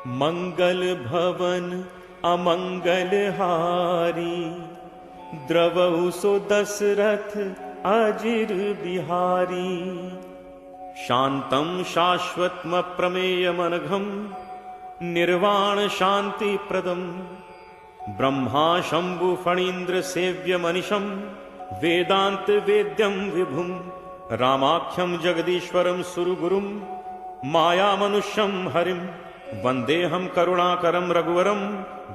मंगल भवन अमंगल हारी, द्रवहु सो दशरथ अजिर बिहारी। शांतं शाश्वतम प्रमेयमनघं, निर्वाण शांति प्रदम। ब्रह्मा शंभु फणीन्द्र सेव्य मनिषं, वेदांत वेद्यं विभुं। रामाख्यं जगदीश्वरं सुरगुरुं, माया मनुष्यं हरिं। वंदेहम करुणाकरं रघुवरं,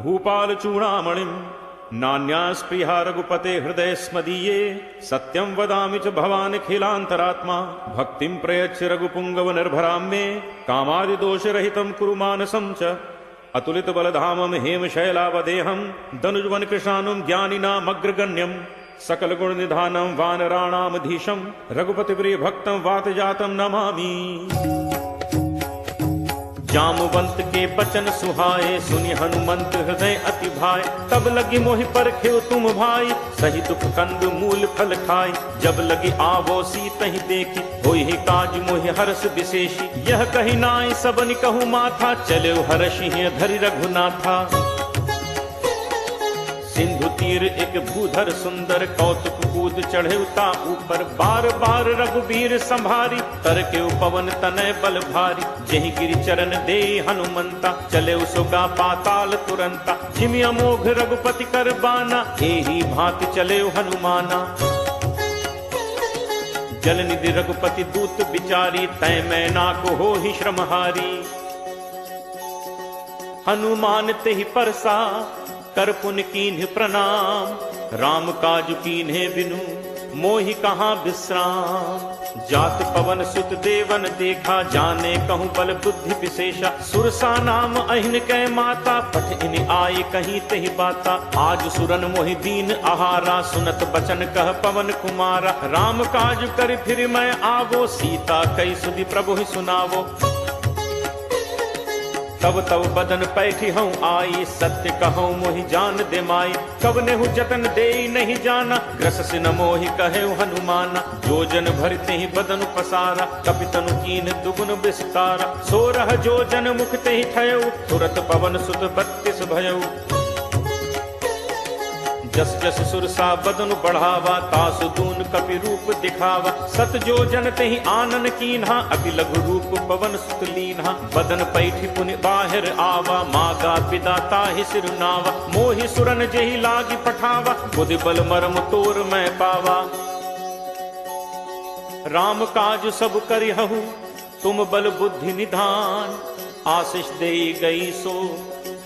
भूपाल चूड़ामणिं। नान्यास्पृहा रघुपते हृदय स्मदीये, सत्यं वदामि च भवान् खिलान्तरात्मा। भक्तिं प्रयच्छ रघुपुंगव निर्भरां मे, कामादिदोषरहितं कुरु मानसं च। अतुलित बलधामं हेमशैलावदेहं, दनुजवन कृशानुं ज्ञानिनामग्रगण्यं। सकल गुण निधानं वानराणामधीशं, रघुपति प्रिय भक्तं वातजातं नमामि। जामवंत के बचन सुहाए, सुनि हनुमंत हृदय अति भाए। तब लगी मोहि परखियो तुम भाई, सही दुख कंद मूल फल खाई। जब लगी आवो सीतहि देखी, होई ही काज मोहि हर्ष विशेषी। यह कही नाई सबनि कहूँ माथा, चले हर्षि धरि रघुनाथा। सिंधु तीर एक भूधर सुंदर, कौतुक कूद चढ़े उता ऊपर। बार बार रघुबीर संभारी, तर के पवन तनय बल भारी। जहि गिरि चरण दे हनुमंता, चले उसोगा पाताल तुरंता। जिमि अमोघ रघुपति कर बाना, एही भांति चले हनुमाना। जल निधि रघुपति दूत बिचारी, तय मैना को हो ही श्रमहारी। हनुमान तेहि परसा, कर पुन कीन्ह प्रणाम। राम काज कीन्हे बिनु, मोहि कहाँ विश्राम। जात पवन सुत देवन देखा, जाने कहूँ बल बुद्धि विशेषा। सुरसा नाम अहिन कै माता, पठ इन आए कहीं तेहि बाता। आज सुरन मोहि दीन आहारा, सुनत बचन कह पवन कुमारा। राम काज कर फिर मैं आवो, सीता कई सुधि प्रभु ही सुनावो। तब तब बदन पैठी हूँ आई, सत्य कहूँ मोहि जान दे माई। कब नेहु जतन दे नहीं जाना, ग्रस सिन मोहि कहे हनुमाना। जो जन भरते ही बदन पसारा, कपितनु कीन दुगुन विस्तारा। 16 जो जन मुख ते ही ठयऊ, तुरत पवन सुत 32 भयऊ। जस जस सुरसा बदन बढ़ावा, तासु दून कपि रूप दिखावा। सत जो जन तेहि आनन कीन्हा, अति लघु रूप पवन सुत लीन्हा। बदन पैठी पुनि बाहिर आवा, मागा पिता ताहि सिरुनावा। मोहि सुरन जेहि लागी पठावा, बुद्धि बल मरम तोर मैं पावा। राम काज सब करिहु, तुम बल बुद्धि निधान। आशीष दे गई सो,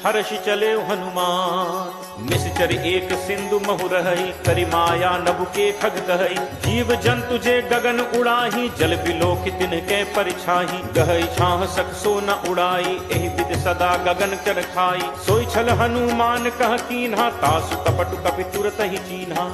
हर्ष चले हनुमान। निश्चर एक सिंधु महु रही, करि माया नभु के खग कहई। जीव जंतु जे गगन उड़ाही, जल बिलोक तिनके परिछाही। गहई छाह सक सो न उड़ाई, एहि विधि सदा गगन कर खाई। सोई छल हनुमान कह कीन्हा, तासु कपटु कपि तुरत ही चीन्हा।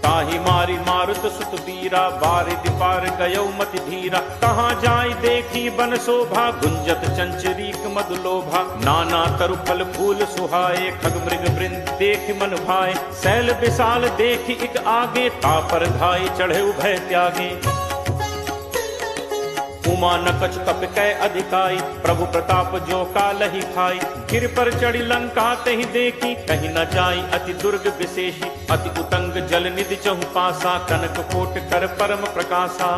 ताहि मारी मारुत सुत बीरा, बारिधि पार गयो मति धीरा। कहाँ जाय देखी बन शोभा, गुंजत चंचरीक मधुलोभा। नाना तरु फल फूल सुहाए, खग मृग वृंद देख मन भाए। शैल विशाल देखी एक आगे, तापर धाई चढ़े उभय त्यागे। उमा न कछ कप कै अधिकाई, प्रभु प्रताप जो कालहि खाई। गिर पर चढ़ी लंका तहि देखी, कहीं न जाई अति दुर्ग विशेषी। अति उतंग जल निधि चहु पासा, कनक कोट कर परम प्रकाशा।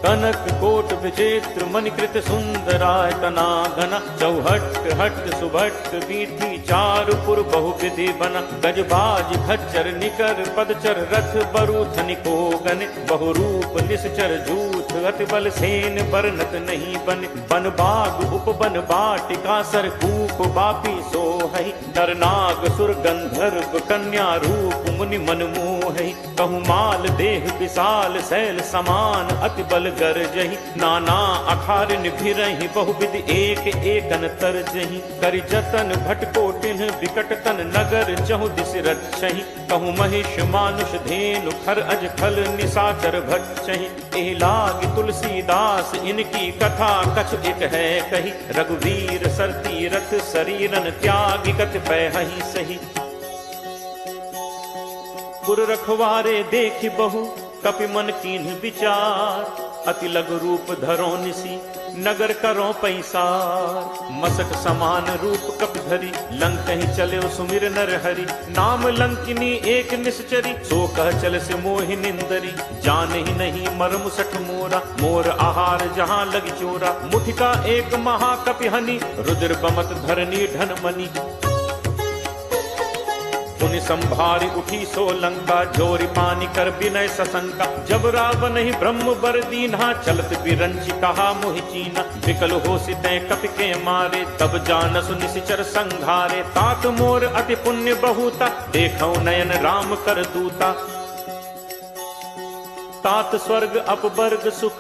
कनक कोट विचित्र मणिकृत सुंदरायतना घना। चौहट हट सुभट बीथी, चारुपुर बहुविधि बना। गजबाज खच्चर निकर पदचर, रथ बरूथ निकोगन। बहुरूप निश्चर जूथ, अति बल सेन बरनत नहीं बन। बन बाग उपवन बाटिका, सर कूप बापी सोहई। नर नाग सुर गंधर्व कन्या, रूप मुनि मन मोहई। कहूँ माल देह विशाल, शैल समान अति बल गरजहि। नाना अखार निभिरहि, बहुविधि एक एकन तरजहि। करि जतन भटकोटिन, विकट तन नगर चहु दिस रक्षहि। कहूँ महिष मानुष धेनु, खर अज खल निशाचर भक्षहि। एहि लागी तुलसीदास, इनकी कथा कछ एक है कही। रघुवीर सर तीरथ, शरीरन त्यागी कछ पैहि सही। पुर रखवारे देखि बहु, कपि मन कीन्ह विचार। अति लघु रूप धरो निसी, नगर करो पैसार। मसक समान रूप कप धरी, लंक ही चले सुमिर नर हरि। नाम लंकिनी एक निश्चरी, सो कह चल से मोहि निंदरी। जान ही नहीं मर्म सठ मोरा, मोर आहार जहाँ लग चोरा। मुठिका एक महाकपि हनि, रुद्र बमत धरनी ढन मनी। पुनि संभारी उठी सो लंका, जोरी पानी कर विनय सशंका। जब रावण ही ब्रह्म बर दीन्हा, चलत बिरंची कहा मोहि चीना। विकल हो सितै कपि के मारे, तब जानसु निशिचर संघारे। तात मोर अति पुण्य बहुता, देखौ नयन राम कर दूता। तात स्वर्ग अपवर्ग सुख,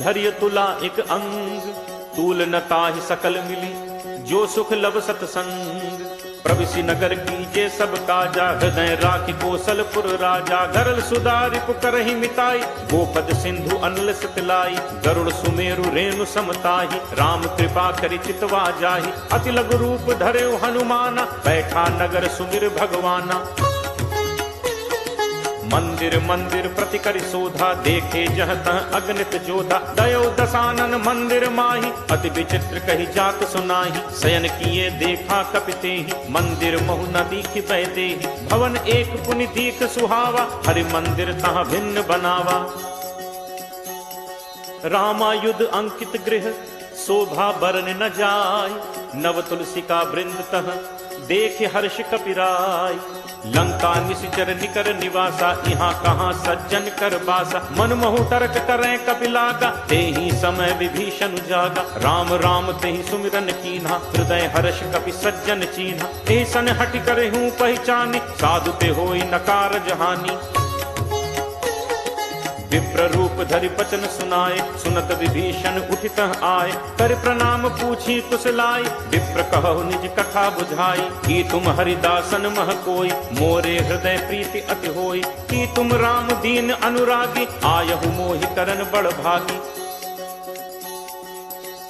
धैर्य तुला एक अंग। तूल न ताहि सकल मिली, जो सुख लब सतसंग। प्रविशि नगर कीजे सब काजा, हृदय राखि कौशलपुर राजा। गरल सुधारि पुकरहि मिताई, गोपद सिंधु अनल सतलाई। गरुड़ सुमेरु रेणु समताहि, राम कृपा करि चितवा जाहि। अति लघु रूप धरेउ हनुमाना, बैठा नगर सुमिर भगवाना। मंदिर मंदिर प्रति करि शोधा, देखे जह तह अगणित जोधा। दयो दसानन मंदिर माही, अति विचित्र कही जात सुनाही। शयन किए देखा कपिते ही, मंदिर महु न दीख बैदेही। भवन एक पुनि दीख सुहावा, हरि मंदिर तहाँ भिन्न बनावा। रामायुध अंकित गृह, शोभा बरन न जाय। नव तुलसी का वृंद तह, देख हर्ष कपिराय। लंका निशिचर निकर निवासा, यहाँ कहाँ सज्जन कर बासा। मन महु तर्क करें कपिलागा, तेहि समय विभीषण जागा। राम राम तेहि सुमिरन कीन्हा, हृदय हर्ष कपि सज्जन चीन्हा। ऐसन हटि करे हूँ पहचानी, साधु ते होई नकार जहानी। विप्र रूप धरि बचन सुनाए, सुनत विभीषण उठित आए। कर प्रणाम पूछी कुशलाई, विप्र कहु निज कथा बुझाई। कि तुम हरिदासन मह कोई, मोरे हृदय प्रीति अति होई। कि तुम राम दीन अनुरागी, आयहु मोहि करन बड़ भागी।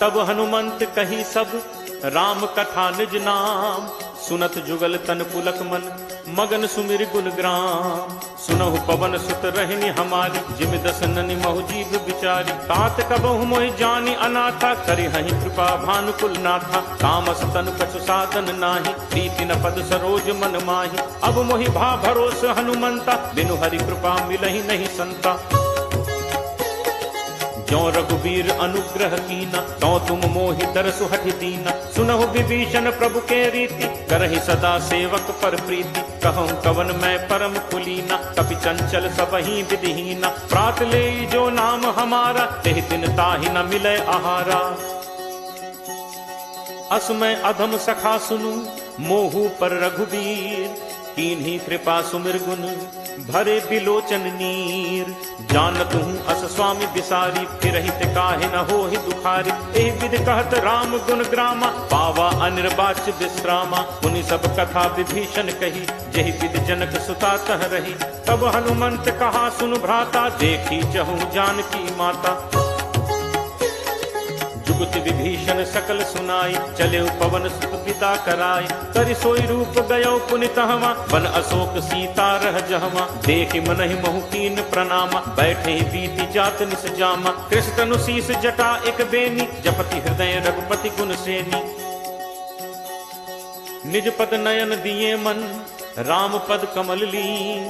तब हनुमंत कही सब, राम कथा निज नाम। सुनत जुगल तन पुलक मन, मगन सुमिर गुण ग्राम। सुनहु पवन सुत रहनी हमारी, जिम दस ननि महु जीव बिचारी। तात कबहु मोहि जानी अनाथा, करि हहि कृपा भानुकुल नाथा। तामस तनु कछु साधन नाही, प्रीति न पद सरोज मन माही। अब मोहि भा भरोस हनुमंता, बिनु हरि कृपा मिलहि नहीं संता। जो रघुवीर अनुग्रह कीना, तो तुम मोहि दरसु हठि दीना। सुनहु विभीषण प्रभु के रीति, करहि सदा सेवक पर प्रीति। कहूँ कवन मैं परम कुलीना, कपि चंचल सबहि विधिहीना। प्रात ले जो नाम हमारा, तेहि दिन ताहि न मिलै आहारा। असमय अधम सखा सुनु, मोहु पर रघुवीर। कीन्ही कृपा सुमिर गुण, भरे बिलोचन नीर। जानत हूँ अस स्वामी बिसारी, फिरहित काहे न होहि दुखारी। एहि विधि कहत राम गुण ग्रामा, पावा अनिर्वाच्य विश्रामा। पुनि सब कथा विभीषण कही, जेहि विधि जनक सुता तह रही। तब हनुमंत कहा सुन भ्राता, देखी चहु जानकी माता। जुगति विभीषण सकल सुनाई, चले पवन सुत पिता कराई। करि सोई रूप गयो पुनि तहवा, बन अशोक सीता रह जहवा। देखि मनहि महु कीन प्रणामा, बैठे बीति जात निस जामा। कृष्ण तनु शीस जटा एक बेनी, जपति हृदय रघुपति गुण सेनी। निज पद नयन दिए मन, राम पद कमल लीन।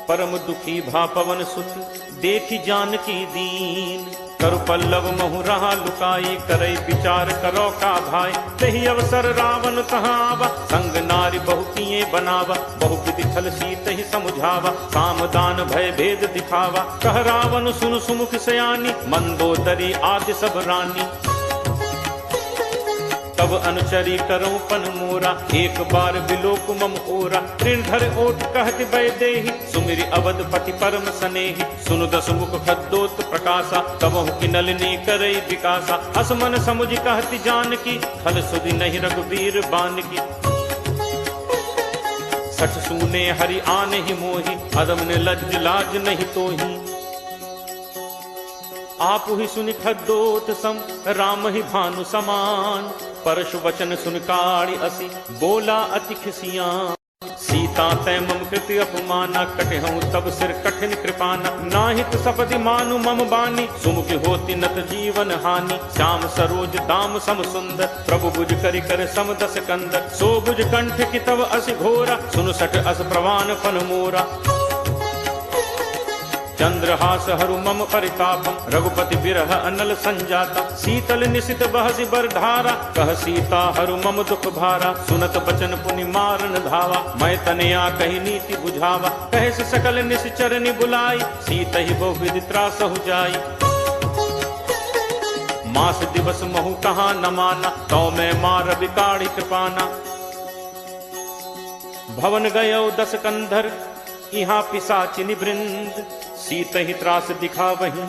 परम दुखी भा पवन सुत, देखि जानकी दीन। करु पल्लव महु रहा लुकाई, करई विचार करो का भाई। तहि अवसर रावण तहाँ आवा, संग नारी बहु किए बनावा। बहु विधि छल सीत ही समुझावा, सामदान भय भेद दिखावा। कह रावण सुन सुमुख सयानी, मंदोदरी आदि सब रानी। तब अनुचरी करो पन मोरा, एक बार बिलोक मम ओरा। ऋण धर ओट कहत बैदेहि, सुमिरि अवधपति परम सनेहि। सुनु दस मुख खद्दोत प्रकाशा, कबहु की नलिनी करई विकासा। अस मन समुझ कहति जानकी, खल सुधि नहीं रघुवीर बानकी। सठ सूने हरि आने ही मोहि, अदम ने लज्ज लाज नहीं तोहि। आप ही सुनि खद्दोत सम, राम ही भानु समान। परशु वचन सुन काढ़ि असी, बोला अति खिसियान। सीता तै मम कृति अपमाना, कटहूँ तब सिर कठिन कृपाना। नाहित सपदि मानु मम बानी, सुमुखी होती नत जीवन हानि। श्याम सरोज दाम सम सुंदर, प्रभु भुज करि कर सम दस कंदर। सो भुज कंठ की तव अस घोरा, सुन सठ अस प्रवान फन मोरा। चंद्रहास हरु मम परितापम, रघुपति बिरह अनल संजाता। शीतल निशित बहसि बर धारा, कह सीता हरु मम दुख भारा। सुनत बचन पुनि मारन धावा, मैं तनया कही नीति बुझावा। कहे से सकल निश्चर बुलाई, सीत ही बहुविध त्रासहु जाई। मास दिवस महु कहा न माना, तो मैं मार बिकाड़ी कृपाना। भवन गयो दस कंधर, यहाँ पिशाचिनी वृंद। सीत ही त्रास दिखावहीं,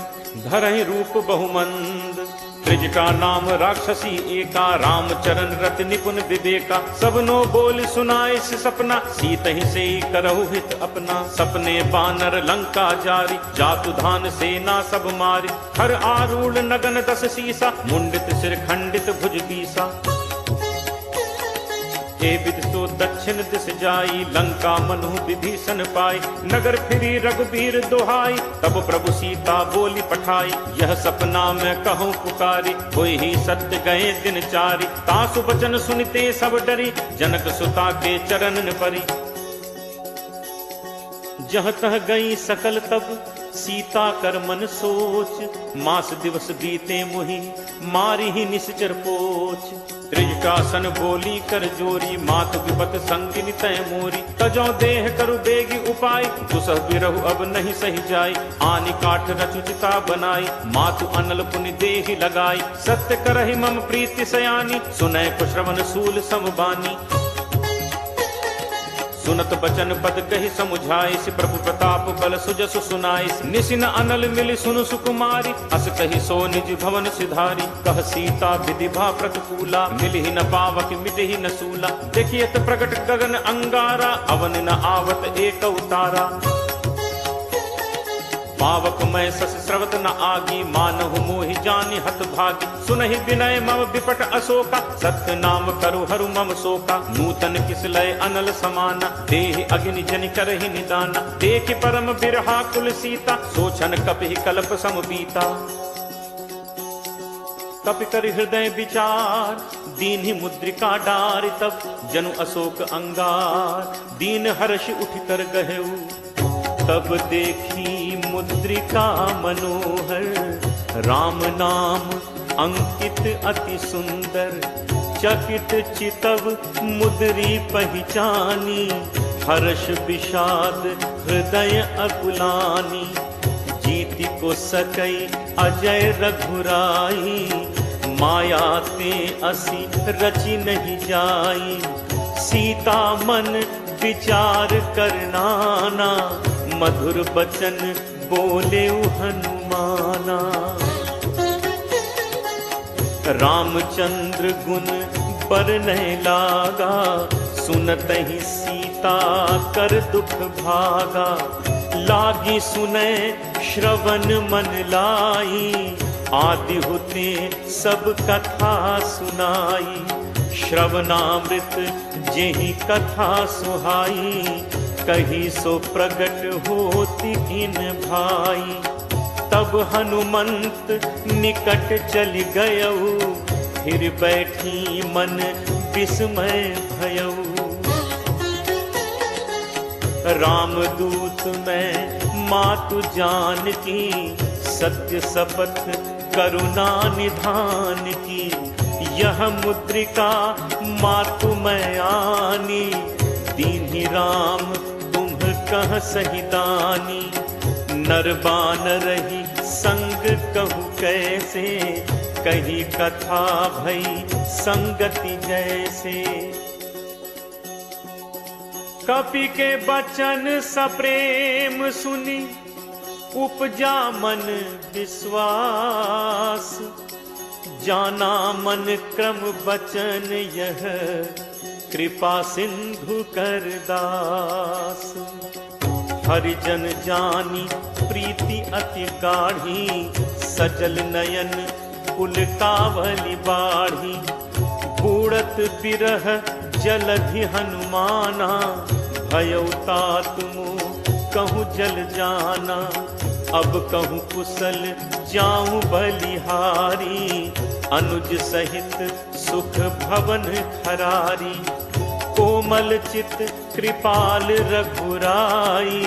धरहि रूप बहुमंद। त्रिजटा नाम राक्षसी एका, रामचरण रति निपुण विवेका। सबनो बोल सुनाए से सपना, सीत ही से करहु हित अपना। सपने बानर लंका जारी, जातु धान सेना सब मारी। हर आरूढ़ नगन दस सीसा, मुंडित सिर खंडित भुज बीसा। हे विद सो दक्षिण दिस जाई, लंका मनु विभीषण पाई। नगर फिरी रघुबीर दोहाई, तब प्रभु सीता बोली पठाई। यह सपना मैं कहूँ पुकारी, कोई ही सत्य गए दिन चारी। तासु बचन सुनते सब डरी, जनक सुता के चरणन परी। जह तह गई सकल तब, सीता कर मन सोच। मास दिवस बीते मुहि, मारी ही निश्चर पोच। त्रिजटासन बोली कर जोरी, मात विपत संगिनी तय मोरी। तजो देह करु बेगी उपाय, दुसह बिरहु अब नहीं सही जाय। आनि काठ रचुचिता बनाई, मातु अनल पुनि देहि लगाई। सत्य करहि मम प्रीति सयानी, सुनय को श्रवण सूल समबानी। सुनत बचन पद कही समुझाइस, प्रभु प्रताप बल सुजसु सुनाइस। निसिन अनल मिल सुनु सुकुमारी, अस कही सो निज भवन सिधारी। कह सीता विधि भा प्रतिकूला, मिलहि न पावक मिटहि न सूला। देखियत प्रगट गगन अंगारा, अवन न आवत एक उतारा। पावक मैं सस स्रवत न आगी, मानहु मोहि जानि हत भागी। सुनहि विनय मम विपट अशोका, सत्य नाम करु हरु मम शोका। नूतन किसलय अनल समाना, देहि अग्नि जनि करहि निदाना। देखि परम बिरहा कुल सीता, सोचन कपिहि कल्प सम बीता। कपि कर हृदय विचार, दीन्हि मुद्रिका डारि। तब जनु अशोक अंगार, दीन हर्ष उठ कर गहेऊ। तब देखी मुद्रिका मनोहर, राम नाम अंकित अति सुंदर। चकित चितव मुद्री पहचानी, हर्ष विषाद हृदय अकुलानी। जीति को सकई अजय रघुराई, माया ते असी रचि नहीं जाई। सीता मन विचार करनाना, मधुर बचन बोले हनुमाना। रामचंद्र गुण बरनय लागा, सुनत ही सीता कर दुख भागा। लागी सुने श्रवण मन लाई, आदि होते सब कथा सुनाई। श्रवणामृत जेहि कथा सुहाई, कही सो प्रगट होती इन भाई। तब हनुमंत निकट चली गयऊ, फिर बैठी मन विस्मय भयऊ। रामदूत मैं मातु जानकी, सत्य शपथ करुणा निधान की। यह मुद्रिका मातु मैं आनी, दीन्हि राम तुम कह सही दानी। नर बानर रही संग कहु कैसे, कही कथा भई संगति जैसे। कपि के बचन सप्रेम सुनी, उपजा मन विश्वास। जाना मन क्रम बचन यह, कृपा सिंधु कर दास। हरिजन जानी प्रीति अति गाढ़ी, सजल नयन कुल कावली बाढ़ी। बूढ़त बिरह जलधि हनुमाना, भयउ तात मोह कहूँ जल जाना, अब कहूँ कुशल जाऊं बलिहारी, अनुज सहित सुख भवन खरारी, कोमल चित कृपाल रघुराई,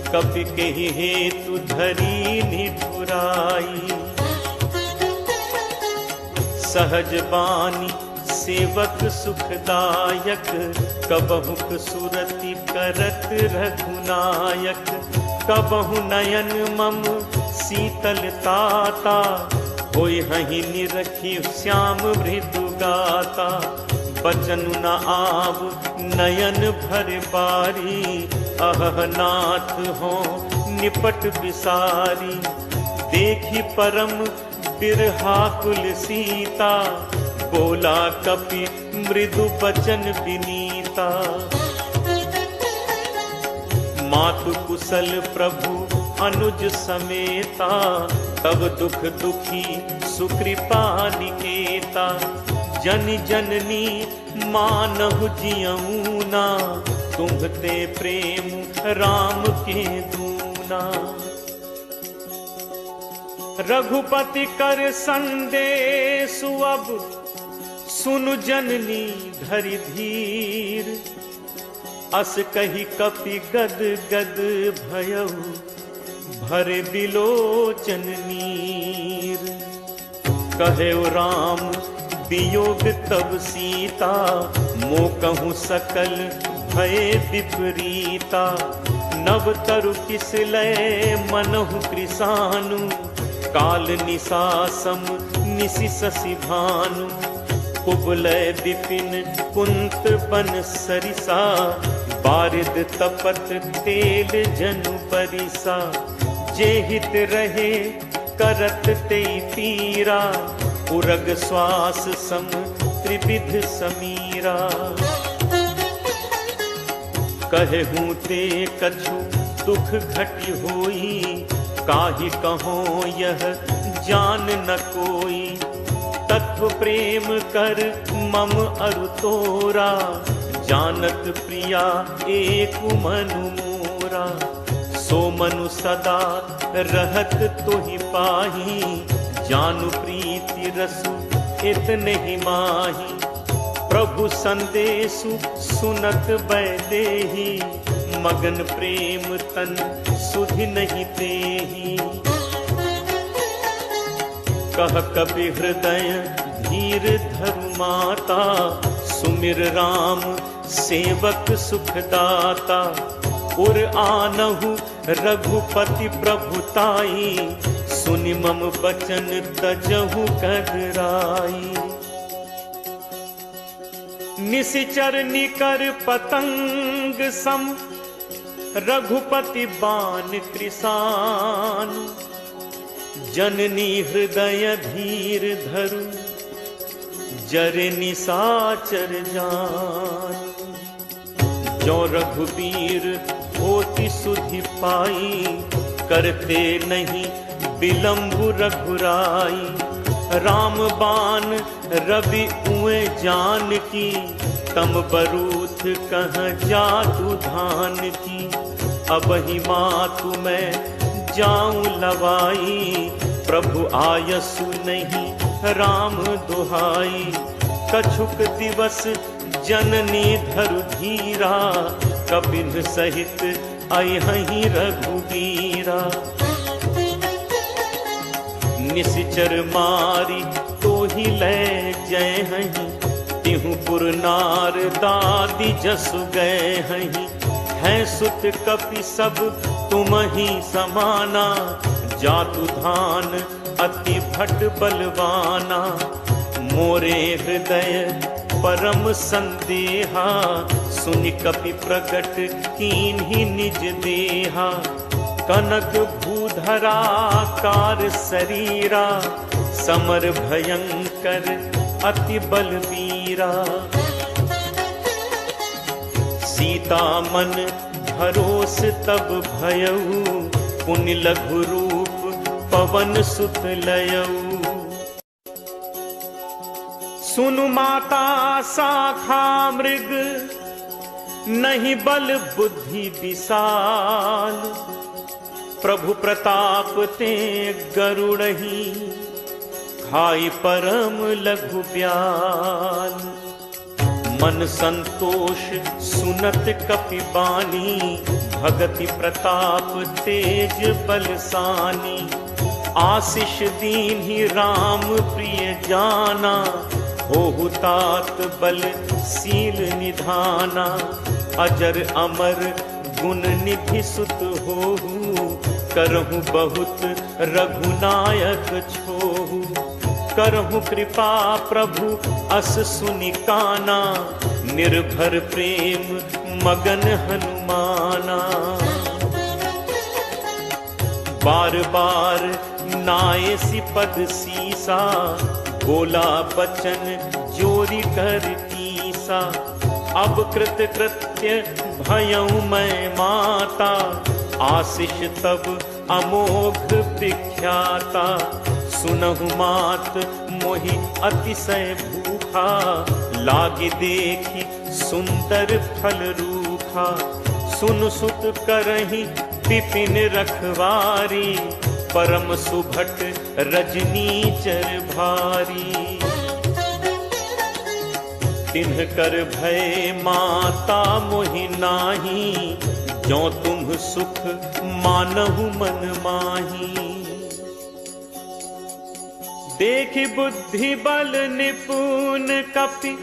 कपि केहि हेतु धरी निठुराई। सहज बानी सेवक सुखदायक, कबहुक सुरति करत रघुनायक, कबहु नयन मम शीतलताता, होय हहि निरखि श्याम मृदु गाता। बचन न आव नयन भर बारी, अहह नाथ हो निपट बिसारी। देखी परम बिरहाकुल सीता, बोला कपि मृदु बचन विनीता। मातु कुशल प्रभु अनुज समेता, तब दुख दुखी सुकृपा निकेता। जन जननी मानहु जियऊना, तुम्हते प्रेम राम के दूना। रघुपति कर संदेशु अब, सुनु जननी धरि धीर। अस कही कपि गद गद भयउ, भरे बिलोचन नीर। कहे राम वियोग तब सीता, मो कहूँ सकल भय विपरीता। नव तरु किस लय मनहु कृसानु, काल निसासम निसि शशि भानु। कुबलय विपिन कुंत बन सरिसा, बारिद तपत तेल जनु परिसा। जे हित रहे करत ते पीरा, उरग श्वास सम त्रिविध समीरा। कहूँ ते कछु दुख घटि होई, काहि कहो यह जान न कोई। तत्व प्रेम कर मम अरु तोरा, जानत प्रिया एक मनु मोरा। सो मनु सदा रहत तोहि पाही, जानु प्रीति रसु इतने ही माही। प्रभु संदेशु सुनत बैदेही, मगन प्रेम तन सुधि नहीं तेही। कह कपि हृदय धीर धरु माता, सुमिर राम सेवक सुखदाता। उर आनहु रघुपति प्रभुताई, सुनि मम बचन तजहु कदराई। निशिचर निकर पतंग सम, रघुपति बान कृसान। जननी हृदय धीर धरु, जरे निसाचर जान। जो रघुबीर होति सुधि पाई, करते नहीं विलंब रघुराई। राम बान रवि उए जान की, तम बरूथ कह जातु धान की। अब ही मातु मैं जाऊं लवाई, प्रभु आयसु नहीं राम दुहाई। कछुक दिवस जननी धरु धीरा, कपिन सहित अयहि रघुबीरा। निशिचर मारी तो ही ले जय हहीं, तिहु पुर नार दादी जसु गए हहीं। हैं सुत कपि सब तुम ही समाना, जातु धान अति भट बलवाना। मोरे हृदय परम संदेहा, सुनि कपि प्रगट कीन्ही निज देहा। कनक भूधराकार शरीरा, समर भयंकर अति बलवीरा। सीता मन भरोस तब भयऊ, पुनि लघु रूप पवन सुत लयऊ। सुनु माता शाखा मृग, नहीं बल बुद्धि विशाल, प्रभु प्रताप ते गरुड़ही, खाई परम लघु ब्याल। मन संतोष सुनत कपि बानी, भगति प्रताप तेज बलसानी। आशीष दीन्हि राम प्रिय जाना, होहु तात बल सील निधाना। अजर अमर गुण निधि सुत होहु, करहु बहुत रघुनायक छोहु। करहु कृपा प्रभु अस सुनि काना, निर्भर प्रेम मगन हनुमाना। बार बार नायसी पद सीसा, बोला बचन जोरी कर कीसा। अब कृत कृत्य भयउ मैं माता, आशीष तब अमोघ विख्याता। सुनहु मात मोहि अतिशय भूखा, लागी देखी सुंदर फल रूखा। सुन सुत करहि विपिन रखवारी, परम सुभट रजनीचर भारी। तिन्ह कर भय माता मोहि नाही, जो तुम सुख मानहु मन माही। देखि बुद्धि बल निपुण कपि,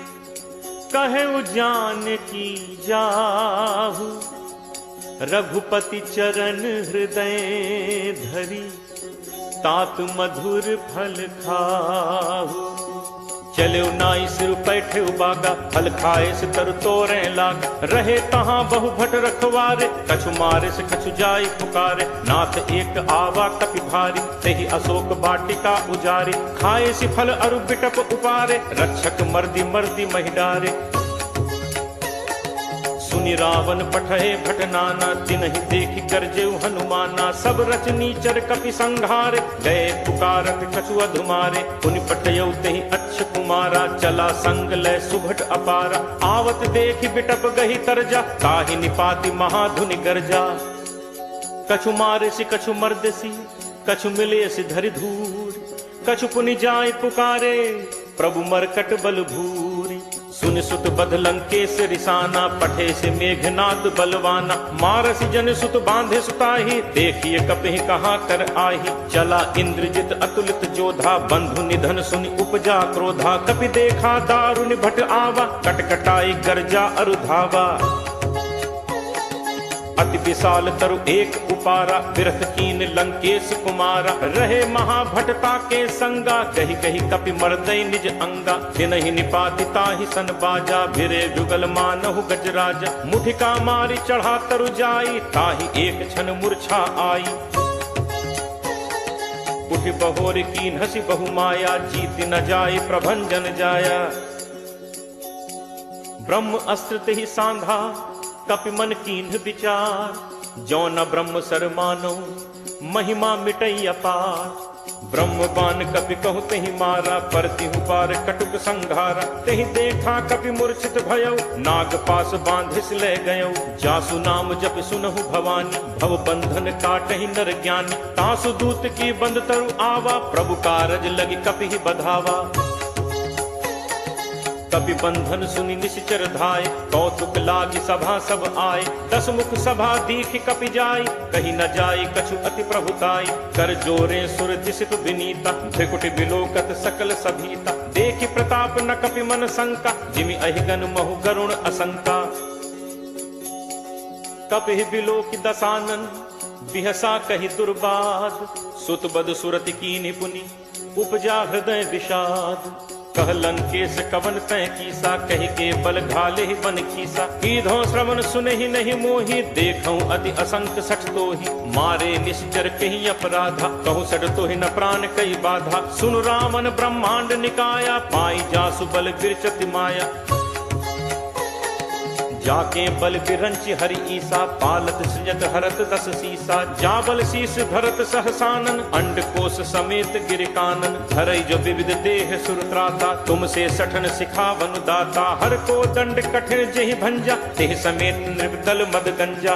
कहु जानकी जाहु। रघुपति चरण हृदय धरी, तात मधुर फल खाहु। चलो नाई सिर पैठे बागा, फल खाए से तर तोरे लाग। रहे तहाँ बहु भट रखवारे, कछु मारे से कछु जाई पुकारे। नाथ एक आवा कपि भारी, तेहि अशोक वाटिका उजारी। खाए सी फल अरु बिटप उपारे, रक्षक मर्दी मर्दी महि डारे। सुनि रावण पठे भट नाना, तिनहि देखि गरजेउ हनुमाना। सब रचनीचर कपि संघारे, गए पुकारत कछु अधुमारे। पुनि पठयउ तेहि अच्छ कुमारा, चला संग लय सुभट अपारा। आवत देखि बिटप गही तरजा, ताहि निपाति महाधुनि गरजा। कछु मारे सी कछु मर्द सी, कछु मिले सी धरि धूर। कछु पुनि जाय पुकारे, प्रभु मरकट बल भूरी। सुन सुत बध लंकेश रिसाना, पठे से मेघनाद बलवाना। मारसी जन सुत बांधे सुताही, देखिए कपि कहाँ कर आही। चला इंद्रजित अतुलित जोधा, बंधु निधन सुनि उपजा क्रोधा। कपि देखा दारुनि भट आवा, कटकटाई गर्जा अरु धावा। अति विशाल तरु एक उपारा, बिरथ कीन लंकेश कुमारा। रहे महाभटता के संगा, कही कही कपि मर्दई निज अंगा। तिनहि निपाति ताहि सन बाजा, भिरे जुगल मानहु गजराजा। मुठिका मारी चढ़ा तरु जाई, ताहि एक क्षण मूर्छा आई। उठि बहोर कीन हसी बहु माया, जीति न जाय प्रभंजन जाया। ब्रह्म अस्त्र तेहि सांधा, कपि मन कीन्ह विचार। जो न ब्रह्म सर मानो, महिमा मिटई अपार। ब्रह्म बान कपि कहु तेहि मारा, परतिहु पार कटुक संघारा। तेहि देखा कपि मूर्छित भयउ, नाग पास बांधिस ले गयउ। जासु नाम जप सुनहु भवानी, भव बंधन काटहि नर ज्ञानी। तासु दूत की बंद तरु आवा, प्रभु कारज लगी कपि बधावा। कपि बंधन सुनि निश्चर धाय, कौतुक लागी सभा सब आए। दस मुख सभा दीख कपि जाय, कहीं न जाय कछु अति प्रभुताई। कर जोरे सुर दिसित विनीता, त्रिकुटि बिलोकत सकल सभीता। देखि प्रताप न कपि मन शंका, जिमि अहिगन महु गरुण असंका। कपि बिलोकि दसानन, बिहसा कहि दुर्बाद। सुत बद सुरति कीन्हि पुनि, उपजा हृदय विषाद। कह लंकेश कवन तय कीसा, कहि के बल घाले ही बन खीसा। कीधो श्रवण सुनहि नहीं मोहि, देखऊं अति असंख सठ तोहि। मारे निश्चर कहि अपराधा, कहूँ सठ तोहि न प्राण कई बाधा। सुन रामन ब्रह्मांड निकाया, पाई जासु बल विरचति माया। जाके बल बिरंच हरि ईसा, पालत सृजत हरत 10 सीसा। जाबल शीस भरत सहसानन, अंड कोश समेत गिर कानन। धरई जो विविध देह सुरत्राता, तुमसे सठन सिखावन दाता। हर को दंड कठिन जेहि भंजा, तेह समेत नृपदल मद गंजा।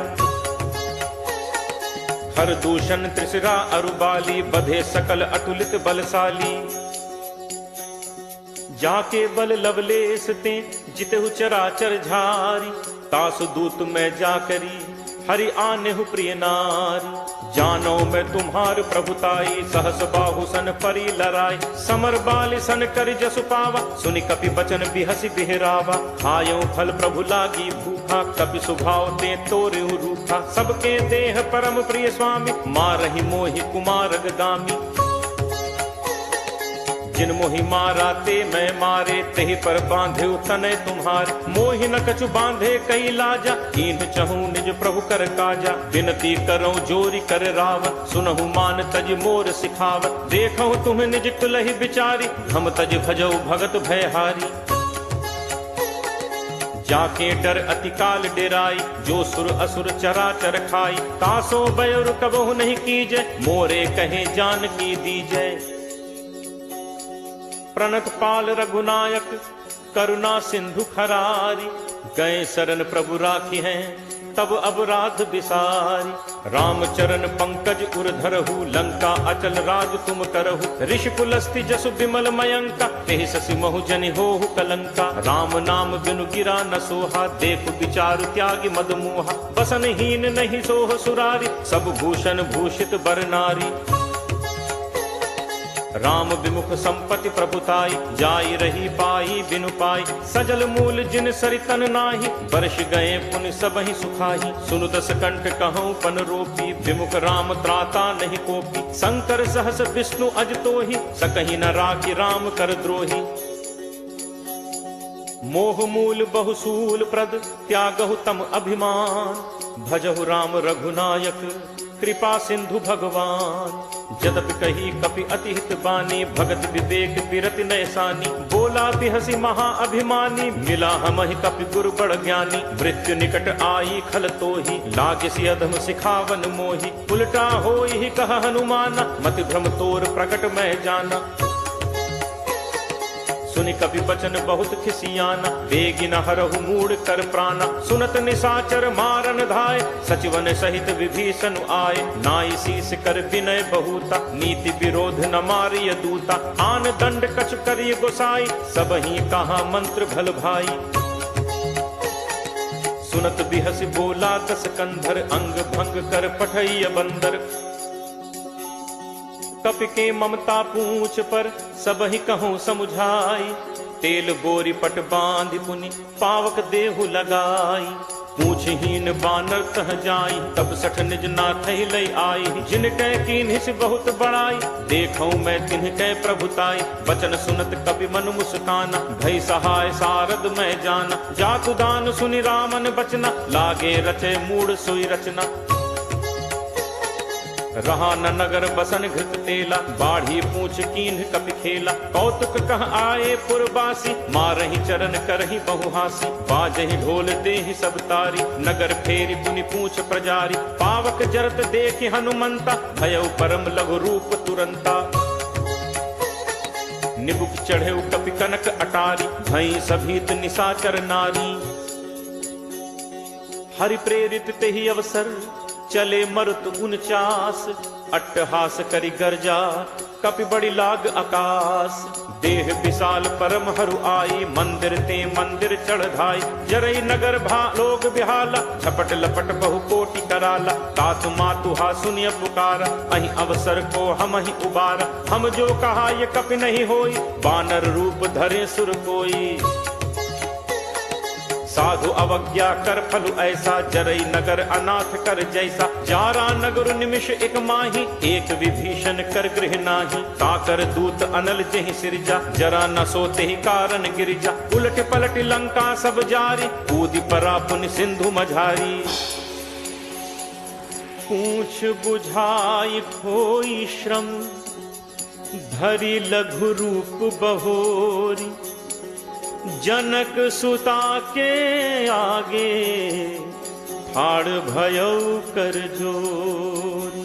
हर दूषण त्रिशिरा अरुबाली, बधे सकल अतुलित बलशाली। जाके बल लवलेस ते जितहु चराचर झारी। तासु दूत मैं जाकरी, हरि आनेहु प्रिय नारी। जानो मैं तुम्हार प्रभुताई, सहस बाहु सन परी लराई। समर बाल सन कर जसु पावा, सुनि कपि बचन बिहसि बिहरावा। खायो फल प्रभु लागी भूखा, कपि सुभाव ते तोरे रूखा। सबके देह परम प्रिय स्वामी, मारहि मोहि कुमार गामी। जिन मोहि मारा ते मैं मारे, तेहि पर बांधे तनय तुम्हारे। मोहि न कछु बांधे कई लाजा, कीन्ह चहूँ निज प्रभु कर काजा। विनती करो जोरी कर रावत, सुनहु मान तज मोर सिखावत। देखहु तुम निज कुलहि बिचारी, हम तज भजौ भगत भयहारी। जाके डर अति काल डेराई, जो सुर असुर चराचर खाई। तासो बयुर कबहु नहीं कीजय, मोरे कहे जान की दीजय। प्रणत पाल रघुनायक, करुणा सिंधु खरारी। गए शरण प्रभु राखी हैं, तब अपराध बिसारी। राम चरण पंकज उर धरहु, लंका अचल राज तुम करहु। ऋषि कुलस्ति जसु विमल मयंका, तेहि शशि महु जनि होहु कलंका। राम नाम बिनु गिरा न सोहा, देखु विचारु त्यागी मद मोहा। बसन हीन नहीं सोह सुरारी, सब भूषण भूषित बर नारी। राम विमुख संपत्ति प्रभुताई, जाई रही पाई बिनु पाई। सजल मूल जिन सरितन नाही, वर्ष गए पुनि सबहि सुखाही। सुनु दस कंठ कहूँ पन रोपी, विमुख राम त्राता नहीं कोपी। शंकर सहस विष्णु अज तोहि, सकहि न राखि राम कर द्रोही। मोह मूल बहुसूल प्रद, त्यागहु तम अभिमान। भजहु राम रघुनायक, कृपा सिंधु भगवान। जदपि कही कपि अति हित बानी, भगत विवेक बिरति नयसानी। बोला बिहसि महा अभिमानी, मिला हमहि कपि गुरु बड़ ज्ञानी। मृत्यु निकट आई खल तोहि, लागसि अधम सिखावन मोहि। उल्टा होई ही कह हनुमाना, मति भ्रम तोर प्रकट मैं जाना। सुनि कपि बचन बहुत खिसियाना, बेगिन हरहु मूढ़ कर प्राणा। सुनत निशाचर मारन धाय, सचिवन सहित विभीषण आए। नाई शीस कर विनय बहुता, नीति विरोध न मारिय दूता। आन दंड कछु करिय गोसाई, सबहि कहा मंत्र भल भाई। सुनत बिहसि बोला दस कंधर, अंग भंग कर पठैय बंदर। कपि के ममता पूछ पर, सबहि कहूँ समुझाई। तेल बोरी पट बांधि पुनि, पावक देहु लगाई। पूछहीन बानर तह जाई, तब सठ निज नाथहि लई आई। जिनकै कीन्हिस बहुत बड़ाई, देखऊँ मैं तिनकै प्रभुताई। बचन सुनत कपि मन मुस्काना, भई सहाय सारद मैं जाना। जातु दान सुनि रामन बचना, लागे रचे मूढ़ सोई रचना। रहा न नगर बसन घृत तेला, बाढ़ी पूछ कीन्ह कपि खेला। कौतुक कह आए पुरबासी, मारहि चरण करहि बहुहासी। बाजहि ढोल देहि सब तारी, नगर फेरी पुनि पूछ प्रजारी। पावक जरत देखि हनुमंता, भयउ परम लघु रूप तुरंता। निबुक चढ़ेउ कपि कनक अटारी, भई सभीत निशाचर नारी। हरि प्रेरित तेहि अवसर, चले मरुत 49। अट्टहास करि गर्जा, कपि बड़ी लाग आकाश। देह विशाल परम हरु आई, मंदिर ते मंदिर चढ़ाई। जरई नगर भा लोग बिहाला, झपट लपट बहु कोटि कराला। तातु मातु हा सुनिय पुकारा, अहि अवसर को हम ही उबारा। हम जो कहा ये कपि नहीं होई, बानर रूप धरे सुर कोई। साधु अवज्ञा कर फलु ऐसा, जरई नगर अनाथ कर जैसा। जारा नगर निमिष एक माही, एक विभीषण कर गृह नाही। ताकर दूत अनल जेहि सिरजा, जरा न सोते ही कारण गिरिजा। उलट पलट लंका सब जारी, कूदि परा पुनि सिंधु मझारी। पूछ बुझाई खोई श्रम, धरि लघु रूप बहोरी। जनक सुता के आगे ठाड़ भयउ कर जोरी।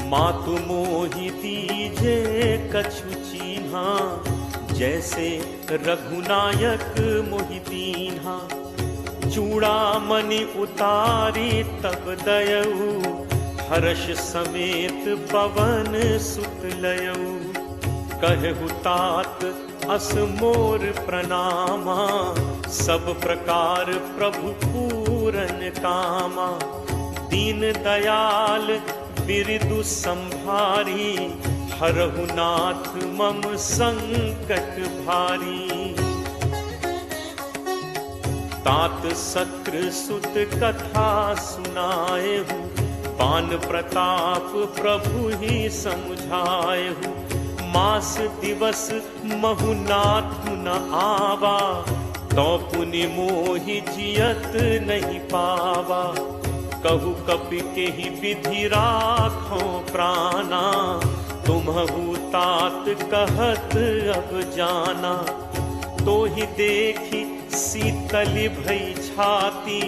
मातु मोहि दीजे कछु चीन्हा, जैसे रघुनायक मोहि दीन्हा। चूड़ामणि उतारी तब दयऊ, हर्ष समेत पवन सुत लयऊ। कहु तात अस मोर प्रणामा, सब प्रकार प्रभु पूरन कामा। दीन दयाल बिरदु संभारी, हरहु नाथ मम संकट भारी। तात सक्र सुत कथा सुनाएहु, पान प्रताप प्रभु ही समुझाएहु। मास दिवस महु नाथ न आवा, तो पुनि मोहि जियत नहीं पावा। कहु कपि के ही विधि राखो प्राणा, तुम्हु तात कहत अब जाना। तो ही देखी शीतल भई छाती,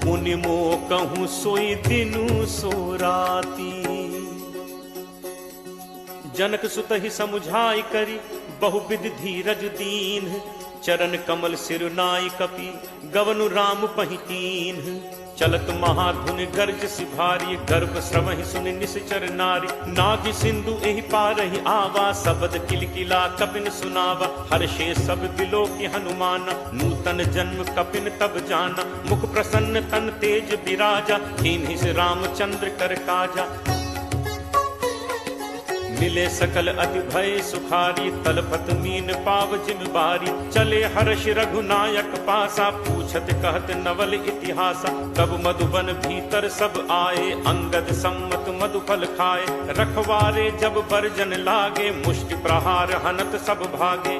पुनि मो कहूँ सोई दिनु सो राती। जनक सुत ही समुझाई करी, बहुविध धीरज दीन। चरण कमल सिर नाई कपि, गवनु राम पहितीन। चलत महाधुन गर्ज सिभारी, गर्भ श्रवहि सुनि निश्चर नारी। नाग सिंधु एहि पारहि आवा, शब्द किलकिला कपिन सुनावा। हर्षे सब बिलोकि हनुमान, नूतन जन्म कपिन तब जाना। मुख प्रसन्न तन तेज विराजा, कीन्हि से रामचंद्र कर काजा। मिले सकल अति भय सुखारी, तलपत मीन पाव जिम बारी। चले हर्ष रघुनायक पासा, पूछत कहत नवल इतिहासा। कब मधुबन भीतर सब आए, अंगद सम्मत मधुफल खाए। रखवारे जब बरजन लागे, मुष्टि प्रहार हनत सब भागे।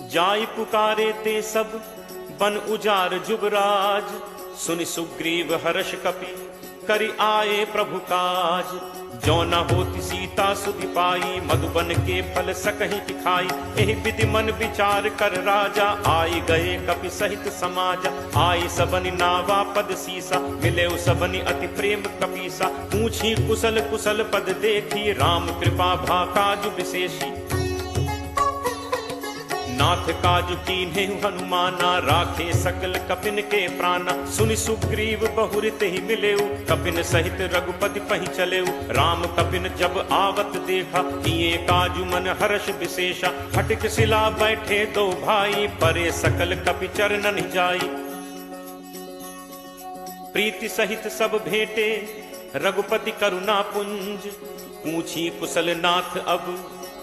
जाई पुकारे ते सब बन उजार जुबराज। सुनि सुग्रीव हर्ष कपि, करि आए प्रभु काज। जो न होती सीता सुधि पाई, मधुबन के फल सकहि दिखाई। एहि विधि मन विचार कर राजा, आई गए कपि सहित समाजा। आई सबनि नावा पद सीसा, मिले सबनि अति प्रेम कपीसा। पूछी कुशल कुशल पद देखी, राम कृपा भा काजु विशेषी। नाथ काजु कीन्हे हनुमाना, राखे सकल कपिन के प्राणा। सुनि सुग्रीव बहुरित ही मिलेऊ, कपिन सहित रघुपति पहि चलेऊ। राम कपिन जब आवत देखा, किए काजु मन हर्ष विशेषा। फटिक शिला बैठे दो भाई, परे सकल कपि चरणन जाई। प्रीति सहित सब भेंटे, रघुपति करुणा पुंज। पूछी कुशल नाथ अब,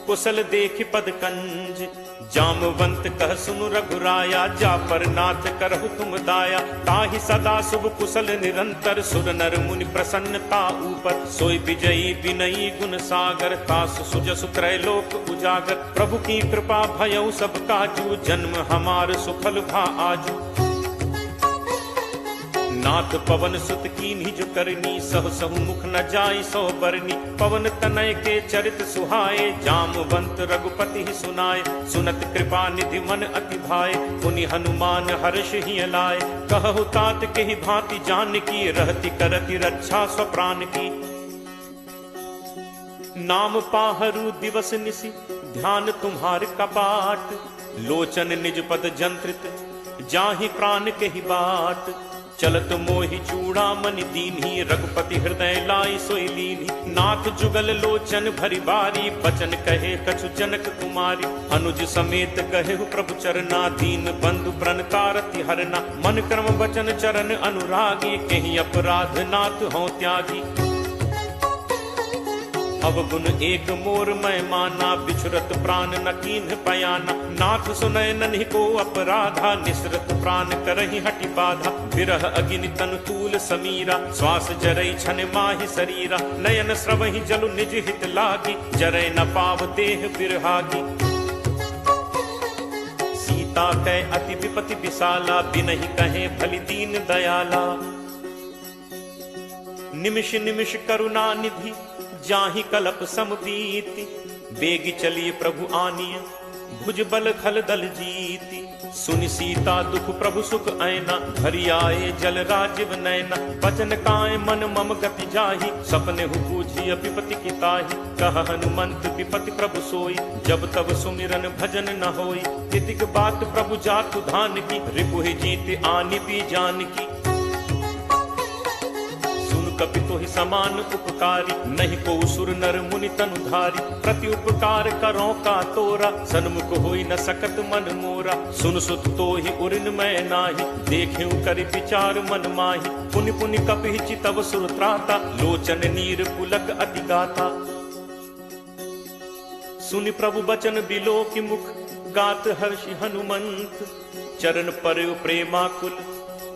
कुशल देख पद कंज। जामवंत कह सुनु रघुराया, जा पर नाथ करहु तुम दाया। ताहि सदा शुभ कुशल निरंतर, सुर नर मुनि प्रसन्नता ऊपर। सोई विजयी विनयी गुण सागर, तासु सुजसु त्रैलोक उजागर। प्रभु की कृपा भयउ सब काजू, जन्म हमार सुफल भा आजू। नाथ पवन सुत कीन्हि जो करनी, सहु सहु मुख न जाई सो बरनी। पवन तनय के चरित सुहाए, जामवंत रघुपति ही सुनाए। सुनत कृपा निधि मन अति भाए, पुनि हनुमान हर्ष ही लाए। कहु तात के ही भांति जान की, रहति करति रक्षा स्वप्राण की। नाम पाहरु दिवस निसी, ध्यान तुम्हार कपाट। लोचन निज पद जंत्रित, जाहि प्राण के ही बाट। चलत मोहि चूड़ामणि दीन्ही, रघुपति हृदय लाई सोई लीन्ही। नाथ जुगल लोचन भरी बारी, बचन कहे कछु जनक कुमारी। अनुज समेत कहेहु प्रभु चरना, दीन बंधु प्रणकारति हरना। मन क्रम वचन चरण अनुरागी, केहि अपराध नाथ हों त्यागी। अवगुण एक मोर मैं माना, बिछुरत प्राण न कीन्ह पयाना। नाथ सुनय नन्हि को अपराधा, निसरत प्राण करहि हटि बाधा। विरह अगिनि तनु तूल समीरा, श्वास जरई छन माहि शरीरा। नयन स्रवहि जलु निज हित लागी, जरय न पाव देह बिरहागी। सीता कै अति विपति विशाला, बिनहि कहे भलि दीन दयाला। निमिष निमिष करुणा निधि जाहि कलप समबीति, बेगी चलिए प्रभु आनिय भुज बल खल दल जीति। सुनि सीता दुख प्रभु सुख ऐना, हरि आए जल राजीव नैना। बचन काय मन मम गति जाहि, सपने हु बूझी विपति की ताहि। कह हनुमंत विपति प्रभु सोई, जब तब सुमिरन भजन न होई। तितिक बात प्रभु जातु धान की, रिपुहि जीत आनि भी जान की। कपि तोहि समान उपकारी, नहीं को सुर नर मुनि तनुधारी। प्रति उपकार करो का तोरा, सन्मुख होई न सकत मन मोरा। सुन सुत तोहि उरिन मैं नाही, देखेउ करि विचार मन माही। पुनि पुनि कपि चितव सुर त्राता, लोचन नीर पुलक अति गाता। सुनि प्रभु बचन बिलो की मुख, गात हर्षि हनुमंत। चरण पर प्रेमाकुल,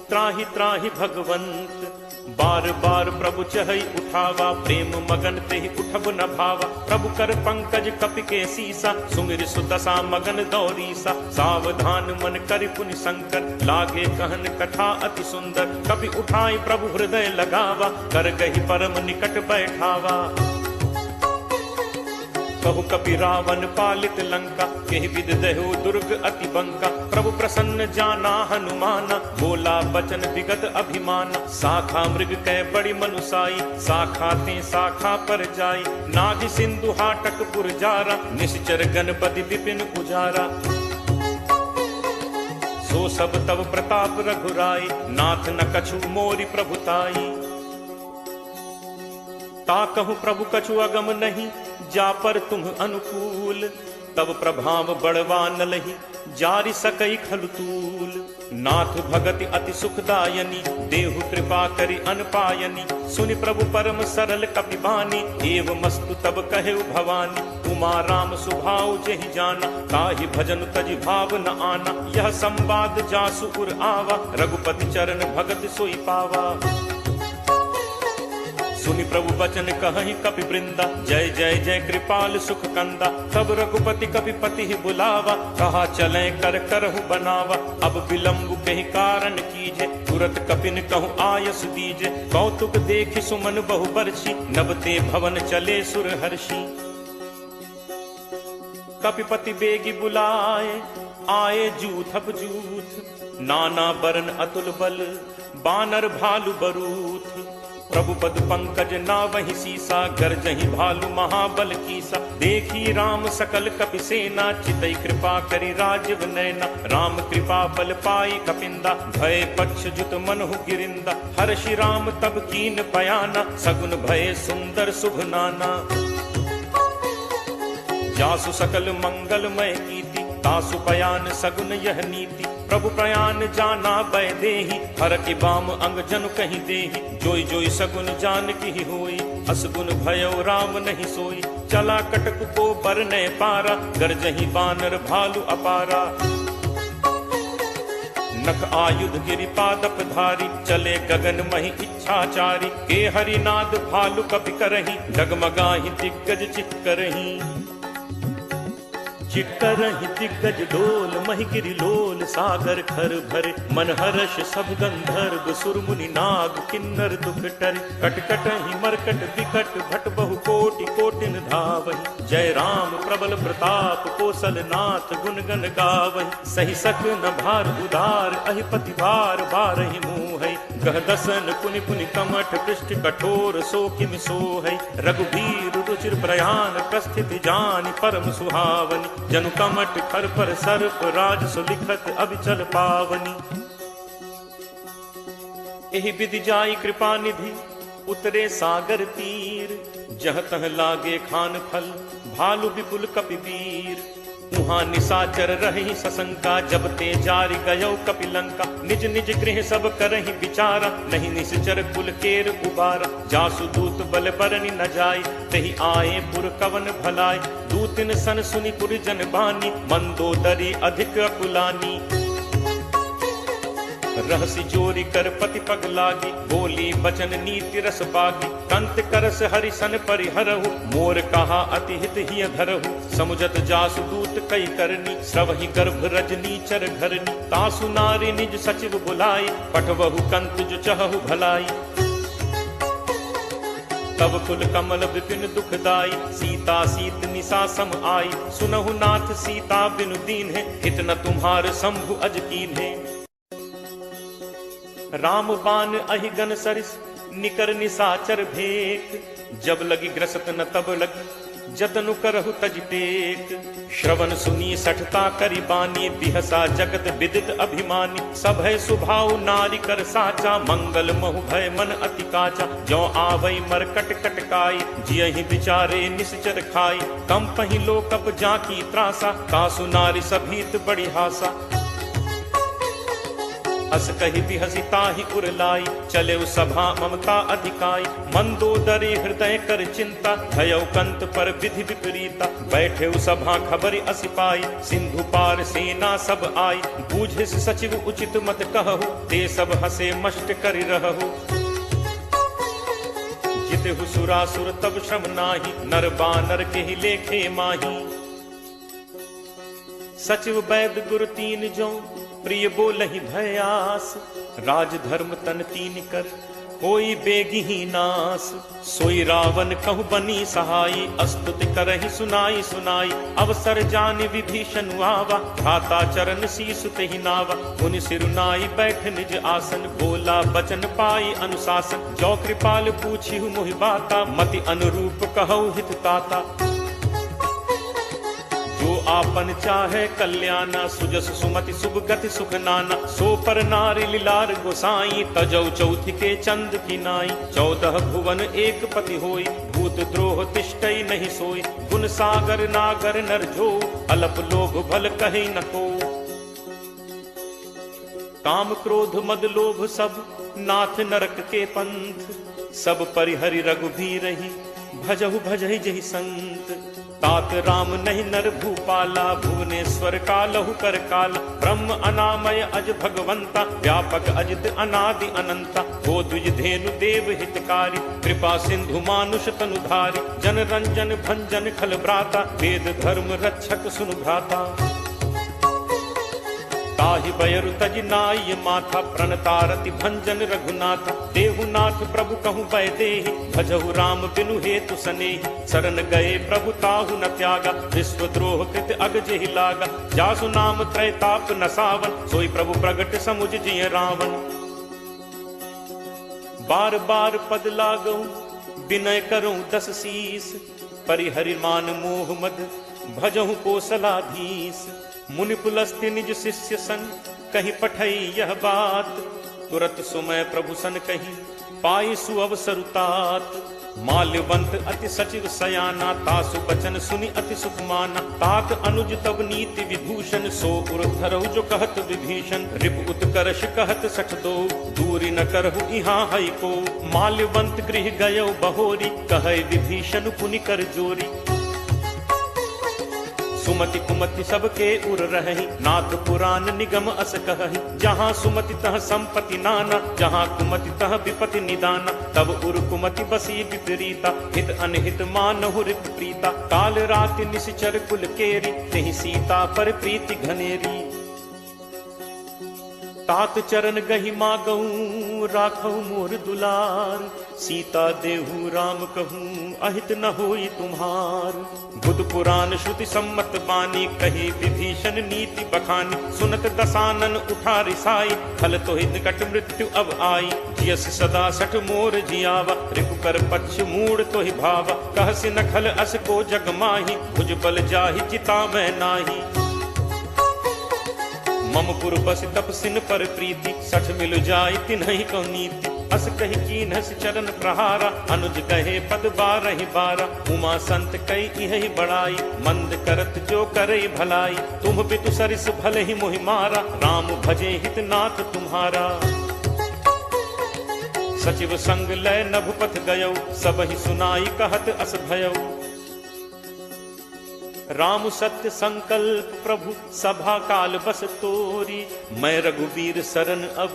त्राहि त्राहि भगवंत। बार बार प्रभु चहई उठावा, प्रेम मगन तेहि उठब न भावा। प्रभु कर पंकज कपि के सीसा, सुमिर सुदशा मगन दौरीसा। सावधान मन करि पुनि शंकर, लागे कहन कथा अति सुंदर। कपि उठाई प्रभु हृदय लगावा, कर गहि परम निकट बैठावा। कहु कपि रावण पालित लंका, केहि विद दहु दुर्ग अति बंका। प्रभु प्रसन्न जाना हनुमाना, बोला बचन विगत अभिमाना। शाखा मृग कै बड़ी मनुसाई, शाखा ते शाखा पर जाई। नाभि सिंधु हाटक पुर जारा, निश्चर गणपति विपिन उजारा। सो सब तव प्रताप रघुराई, नाथ न कछु मोरि प्रभुताई। ताकहु प्रभु कछु अगम नहीं, जा पर तुम अनुकूल। तब प्रभाव बड़वा न लही, जारि सकई खलुतूल। नाथ भगति अति सुखदायनी, देहु कृपा करि अनपायनी। सुनि प्रभु परम सरल कपि बानी, एव मस्तु तब कहेउ भवानी। उमा राम सुभाउ जेहि जाना, ताहि भजन तजि भाव न आना। यह संवाद जासु उर आवा, रघुपति चरण भगत सोई पावा। सुनि प्रभु बचन कहहि कपि वृंदा, जय जय जय कृपाल सुख कंदा। तब रघुपति कपि पति बुलावा, कहा चले कर करहु बनावा। अब विलंब कहि कारण कीजे, तुरत कपिन कहु आयस दीजे। कौतुक देखि सुमन बहु बरछी, नबते भवन चले सुर हर्षि। कपिपति बेगी बुलाए, आए जूथप जूथ। नाना बरन अतुल बल, बानर भालु बरूथ। प्रभु पद पंकज नावहि सीसा, गरजहि भालु महाबल कीसा। देखी राम सकल कपि सेना, चितई कृपा करि राजीव नैना। राम कृपा बल पाई कपिंदा, भय पक्ष जुत मनहु गिरिंदा। हर्षि राम तब कीन पयाना, सगुन भय सुंदर शुभ नाना। जासु सकल मंगलमय कीति, तासु पयान सगुन यह नीति। प्रभु प्रयान जाना बै देहि, हर के बाम अंग जनु कहीं देहि। जोई जोई सगुन जान की होई, असगुन भयो राम नहीं सोई। चला कटक को बरने पारा, गरजहि बानर भालु अपारा। नख आयुध गिरि पादप धारी, चले गगन महि इच्छाचारी। के हरिनाद भालु कपि करहि, डगमगाहि दिग्गज चित करहि। चिटकरहि दिग्गज डोल, महि गिरि लोल सागर खर भरे। मन हर्ष सब गंधर्व सुर मुनि नाग, किन्नर दुख टरे। कटकटहि मरकट विकट, भट बहु कोटि कोटिन धावहि। जय राम प्रबल प्रताप, कौशल नाथ गुण गण गावहि। सहि सक न भार उदार, अहिपति भार बारहि मोहै। गह दसन पुनि पुनि कमठ, पृष्ठ कठोर सो किम सोहै। रघुबीर रुचिर प्रयाण, प्रस्थिति जानि परम सुहावनी। जनु कमठ खर पर सर्प, राज सुलिखत अभिचल पावनी। एहि विधि जाई कृपा निधि, उतरे सागर तीर। जह तह लागे खान फल, भालु विपुल कपि वीर। उहाँ निशाचर रही सशंका, जब ते जारि गयो कपि लंका। निज निज गृह सब करहि विचारा, नहीं निश्चर कुल केर उबारा। जासु दूत बल बरनि न जाय, तहि आए पुर कवन भलाय। दूतिन सन सुनि पुर जन बानी, मंदोदरी अधिक अकुलानी। रहसि जोरी कर पति पग लागी, बोली बचन नीति रस बागी। कंत करस हरि सन परिहरहु, मोर कहा अति हित हिय धरहु। समुझत जासु दूत कई करनी, श्रवहि गर्भ रजनी चर घरनी। तासु नारी निज सचिव बुलाई, पठवहु कंत जो चहहु भलाई। तब कुल कमल विपिन दुखदाई, सीता सीत निशा सम आई। सुनहु नाथ सीता बिनु दीन है, हित न तुम्हार शंभु अज कीन है। राम बान अहि गन सरिस, निकर निशाचर भेक। जब लगी ग्रसत न तब लगी, जतनु करहु तज टेक। श्रवण सुनी सठता करि बानी, बिहसा जगत विदित अभिमानी। सब है सुभाव नारी कर साचा, मंगल महु भय मन अति काचा। जो आवै मरकट कटकाई, जियहि विचारे निश्चर खाई। कम पहि लोकप जाकी त्रासा, कासु नारी सभीत बड़ी हासा। अस कहि बिहसी ताहि उर लाई, चले सभा ममता अधिकाई। मंदोदरी हृदय कर चिंता, भयउ कंत पर विधि विपरीता। बैठे सभा खबर असि पाई, सिंधु पार सेना सब आई। बूझिस सचिव उचित मत कहु, ते सब हसे मष्ट करि रहु। जितहु सुरासुर तब श्रम नाही, नर बानर केहि लेखे माही। सचिव वैद गुरु तीन जो, प्रिय बोलहि भयास। राज धर्म तन तीन कर, होई बेगिही नास। सोई रावण कहु बनी सहाई, अस्तुति करहि सुनाई सुनाई। अवसर जानि विभीषण आवा, भ्राता चरण शीस तेहि नावा। मुनि सिरुनाई बैठ निज आसन, बोला बचन पाई अनुशासन। जो कृपाल पूछिहु मोहि बाता, मति अनुरूप कहु हित ताता। जो आपन चाहे कल्याणा, सुजस सुमति शुभ गति सुख नाना। सो पर नारी लीलार गोसाई, तजौ चौथि के चंद की नाई। 14 भुवन एक पति होई, भूत द्रोह तिष्ठई नहीं सोई। गुण सागर नागर नर जो, अलप लोभ भल कहि न को। काम क्रोध मद लोभ सब, नाथ नरक के पंथ। सब परिहरि रघुबीरहि, भजहु भजहि जहि संत। तात राम नहीं नर भूपाला, भुवनेश्वर कालहु कर काला। ब्रह्म अनामय अज भगवंता, व्यापक अजित अनादि अनंता। गो द्विज धेनु देव हितकारी, कृपा सिंधु मानुष तनुधारी। जन रंजन भंजन खल भ्राता, वेद धर्म रक्षक सुनु भ्राता। ताहि बयरु तज नाय माथा, प्रणतारति भंजन रघुनाथा। देहुनाथ प्रभु कहु भय देहि, भजहु राम बिनु हेतु सनेहि। शरण गए प्रभु ताहु न त्यागा, विश्वद्रोह कृत अग जेहि लागा। जासु नाम त्रैताप न सावन, सोई प्रभु प्रगट समुझ जिय रावण। बार बार पद लागऊ, विनय करऊं 10 शीस। परिहरि मान मोह मद, भजहु कोसलाधीश। मुनि पुलस्त्य निज शिष्य सन, कहि पठई यह बात। तुरत सुमय प्रभु सन कही, पाई सुअवसर तात। माल्यवंत अति सचिव सयाना, तासु बचन सुनि अति सुख माना। तात अनुज तब नीति विभूषण, सो उर धरहु जो कहत विभीषण। रिप उत्कर्ष कहत सठ दो, दूरी न करहु इहाँ हई को। माल्यवंत गृह गयो बहोरी, कहै विभीषण पुनि कर जोरी। सुमति कुमति सबके उर रहहि, नाथ पुराण निगम अस कहहि। जहाँ सुमति तह संपत्ति नाना, जहाँ कुमति तह विपति निदाना। तब उर कुमति बसी विपरीता, हित अनहित मानहु रिप प्रीता। काल राति निश्चर कुल केरी, तेहि सीता पर प्रीति घनेरी। तात चरण गहि मागऊं, राखऊ मोर दुलार। सीता देहु राम कहूँ, अहित न होई तुम्हार। बुध पुराण श्रुति सम्मत बानी, कही विभीषण नीति बखानी। सुनत दसानन उठा रिसाई, खल तो निकट मृत्यु अब आई। जियस सदा सठ मोर जियावा, रिपु कर पक्ष मूड तो ही भावा। कहसि न खल अस को जग माही, भुज बल जाहि चिता मैं नाही। मम पुर बस तपसिन पर प्रीति, सठ मिल जाय तिन्हि को नीति। अस कहि कीन्हस चरण प्रहारा, अनुज कहे पद 12 बारा। उमा संत कई इहि बड़ाई, मंद करत जो करे भलाई। तुम बितु सरिस भले ही मोहि मारा, राम भजे हित नाथ तुम्हारा। सचिव संग लय नभपथ गयौ, सब ही सुनाई कहत अस भयौ। राम सत्य संकल्प प्रभु सभा काल बस तोरी, मैं रघुवीर सरन अब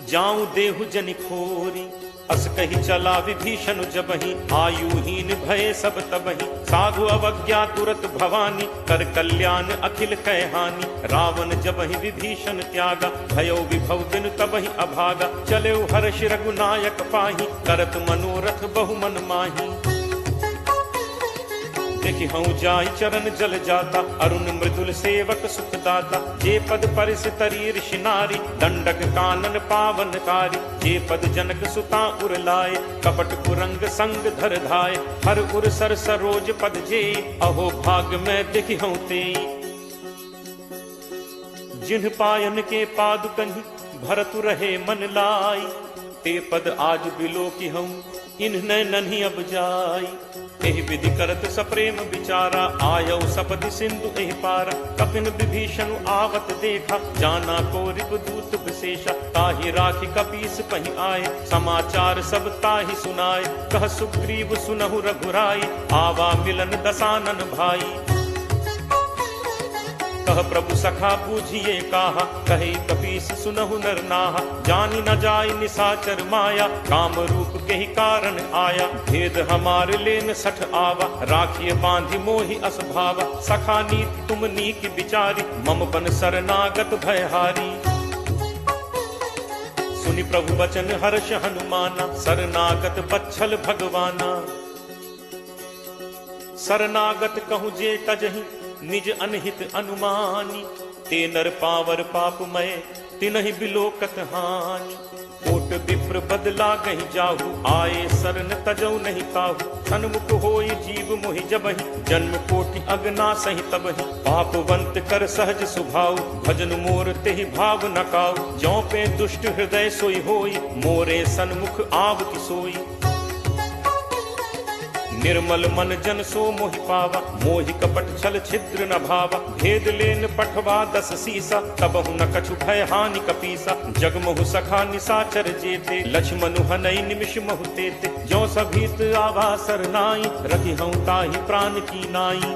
जाऊं देहु जनि खोरी। अस कही चला विभीषण जबहि, आयुहीन भय सब तबहि, साधु अवज्ञा तुरत भवानी, कर कल्याण अखिल कह हानि। रावण जबहि विभीषण त्यागा, भयो विभव बिनु तबहि अभागा, चले हर्ष रघुनायक पाहि, करत मनोरथ बहु मन माही। देखि हूँ जाय चरण जल जाता, अरुण मृदुल सेवक सुखदाता, जे पद परिस तरी ऋषि नारी, दंडक कानन पावनकारी, जे पद जनक सुता उर लाए, कपट कुरंग संग धर धाय, हर उर सर सरोज पद जे, अहो भाग में देखि हूँ ते। जिन्ह पायन के पादुकहि भरतु रहे मन लाई, ते पद आज बिलो की हूँ इन्ह नन्ही अब जाई। एहि विधि करत सप्रेम विचारा, आयौ सपदि सिंधु एहि पारा, कपिन विभीषण आवत देखा, जाना को रिपुदूत विशेषा, ताहि राखि कपीस पहि आए, समाचार सब ताहि सुनाए, कह सुग्रीव सुनहु रघुराई, आवा मिलन दसानन भाई। कह प्रभु सखा बूझिए काहा, कहे कपीस सुनहु नर नाहा, जानी न जाय निसाचर माया, काम रूप के ही कारण आया, भेद हमार लेन सठ आवा, राखिए बांधि मोहि अस भावा, सखा नीति तुम नीक विचारी, मम बन शरणागत भयहारी। सुनि प्रभु वचन हर्ष हनुमाना, शरणागत बच्छल भगवाना। शरणागत कहूँ जे तजहि, निज अनहित अनुमानी, ते नर पावर पापमय, तिनहि बिलोकत हानि। कोट विप्र बदला गहि जाहु, आए शरण तजौ नहीं ताहु, सन्मुख होई जीव मोहि जबहि, जन्म कोटि अगना सहि तबहि, पापवंत कर सहज सुभाउ, भजन मोर तेहि भाव न काउ, ज्यों पे दुष्ट हृदय सोई होई, मोरे सन्मुख आवति सोई। निर्मल मन जन सो मोहि पावा, मोहि कपट छल छिद्र न भावा, भेद लेन पठवा दस सीसा, तबहु न कछु भय हानि कपीसा, जगमहु सखा निसाचर जेते, लक्ष्मणु हनई निमिष महु तेते, ज्यों सभीत आवा सरनाई, रखि हूँ ताहि प्राण की नाई।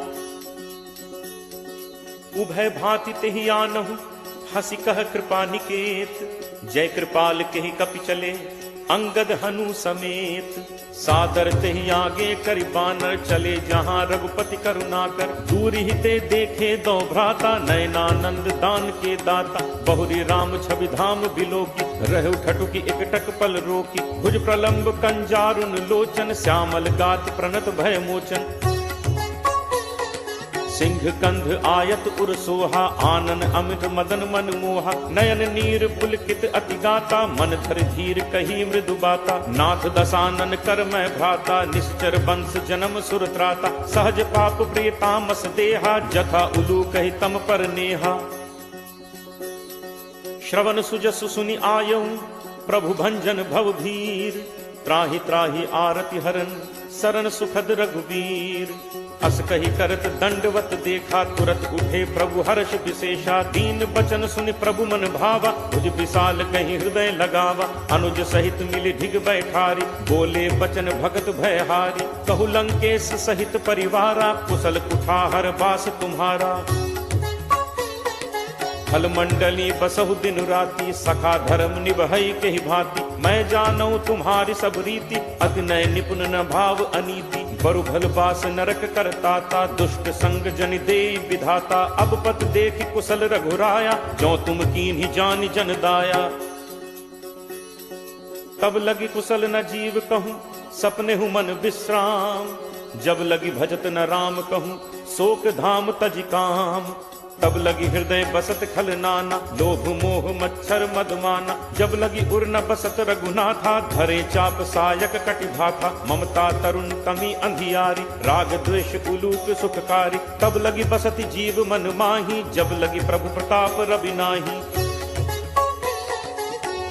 उभय भांति तेहि आनहु, हंसी कह कृपा निकेत, जय कृपाल केहि कपि चले, अंगद हनु समेत। सादर तेहि आगे करि बानर, चले जहाँ रघुपति करुणाकर, दूरि ही ते देखे दो भ्राता, नयनानंद दान के दाता, बहुरी राम छवि धाम बिलोकी, रहु ठटुकी एकटक पल रोकी, भुज प्रलंब कंजारुन लोचन, श्यामल गात प्रणत भय मोचन। सिंह कंध आयत उर सोहा, आनन अमित मदन मन मोहा, नयन नीर पुलकित अति गाता, मन धर धीर कही मृदु बाता, नाथ दसानन कर मैं भ्राता, निश्चर वंश जन्म सुर त्राता, सहज पाप प्रिय तामस देहा, जथा उलू कही तम पर नेहा। श्रवण सुजसु सुनि आयऊ, प्रभु भंजन भव भीर, त्राहि त्राहि आरति हरन, सरन सुखद रघुवीर। अस कही करत दंडवत देखा, तुरत उठे प्रभु हर्ष विशेषा, दीन बचन सुनि प्रभु मन भावा, तुझ विशाल कही हृदय लगावा, अनुज सहित मिली ढिग बैठारी, बोले बचन भगत भयहारी, कहु लंकेश सहित परिवारा, कुशल कुठाहर बास तुम्हारा। फल मंडली बसहु दिन राति, सखा धर्म निभई के ही भांति, मैं जानऊ तुम्हारी सब रीति, अतिनय निपुण न भाव अनीति, बरु भल बास नरक करताता, दुष्ट संग जनि दे विधाता, अब पत देख कुशल रघुराया, जो तुम कीन्ही जानि जन दाया। तब लगी कुशल न जीव कहूँ, सपने हूँ मन विश्राम, जब लगी भजत न राम कहूँ, शोक धाम तज काम। तब लगी हृदय बसत खल नाना, लोभ मोह मच्छर मदमाना, जब लगी उर न बसत रघुनाथा, धरे चाप सायक कटिभाथा, ममता तरुण तमी अंधियारी, राग द्वेष उलूक सुखकारी, तब लगी बसत जीव मन माही, जब लगी प्रभु प्रताप रवि नाही।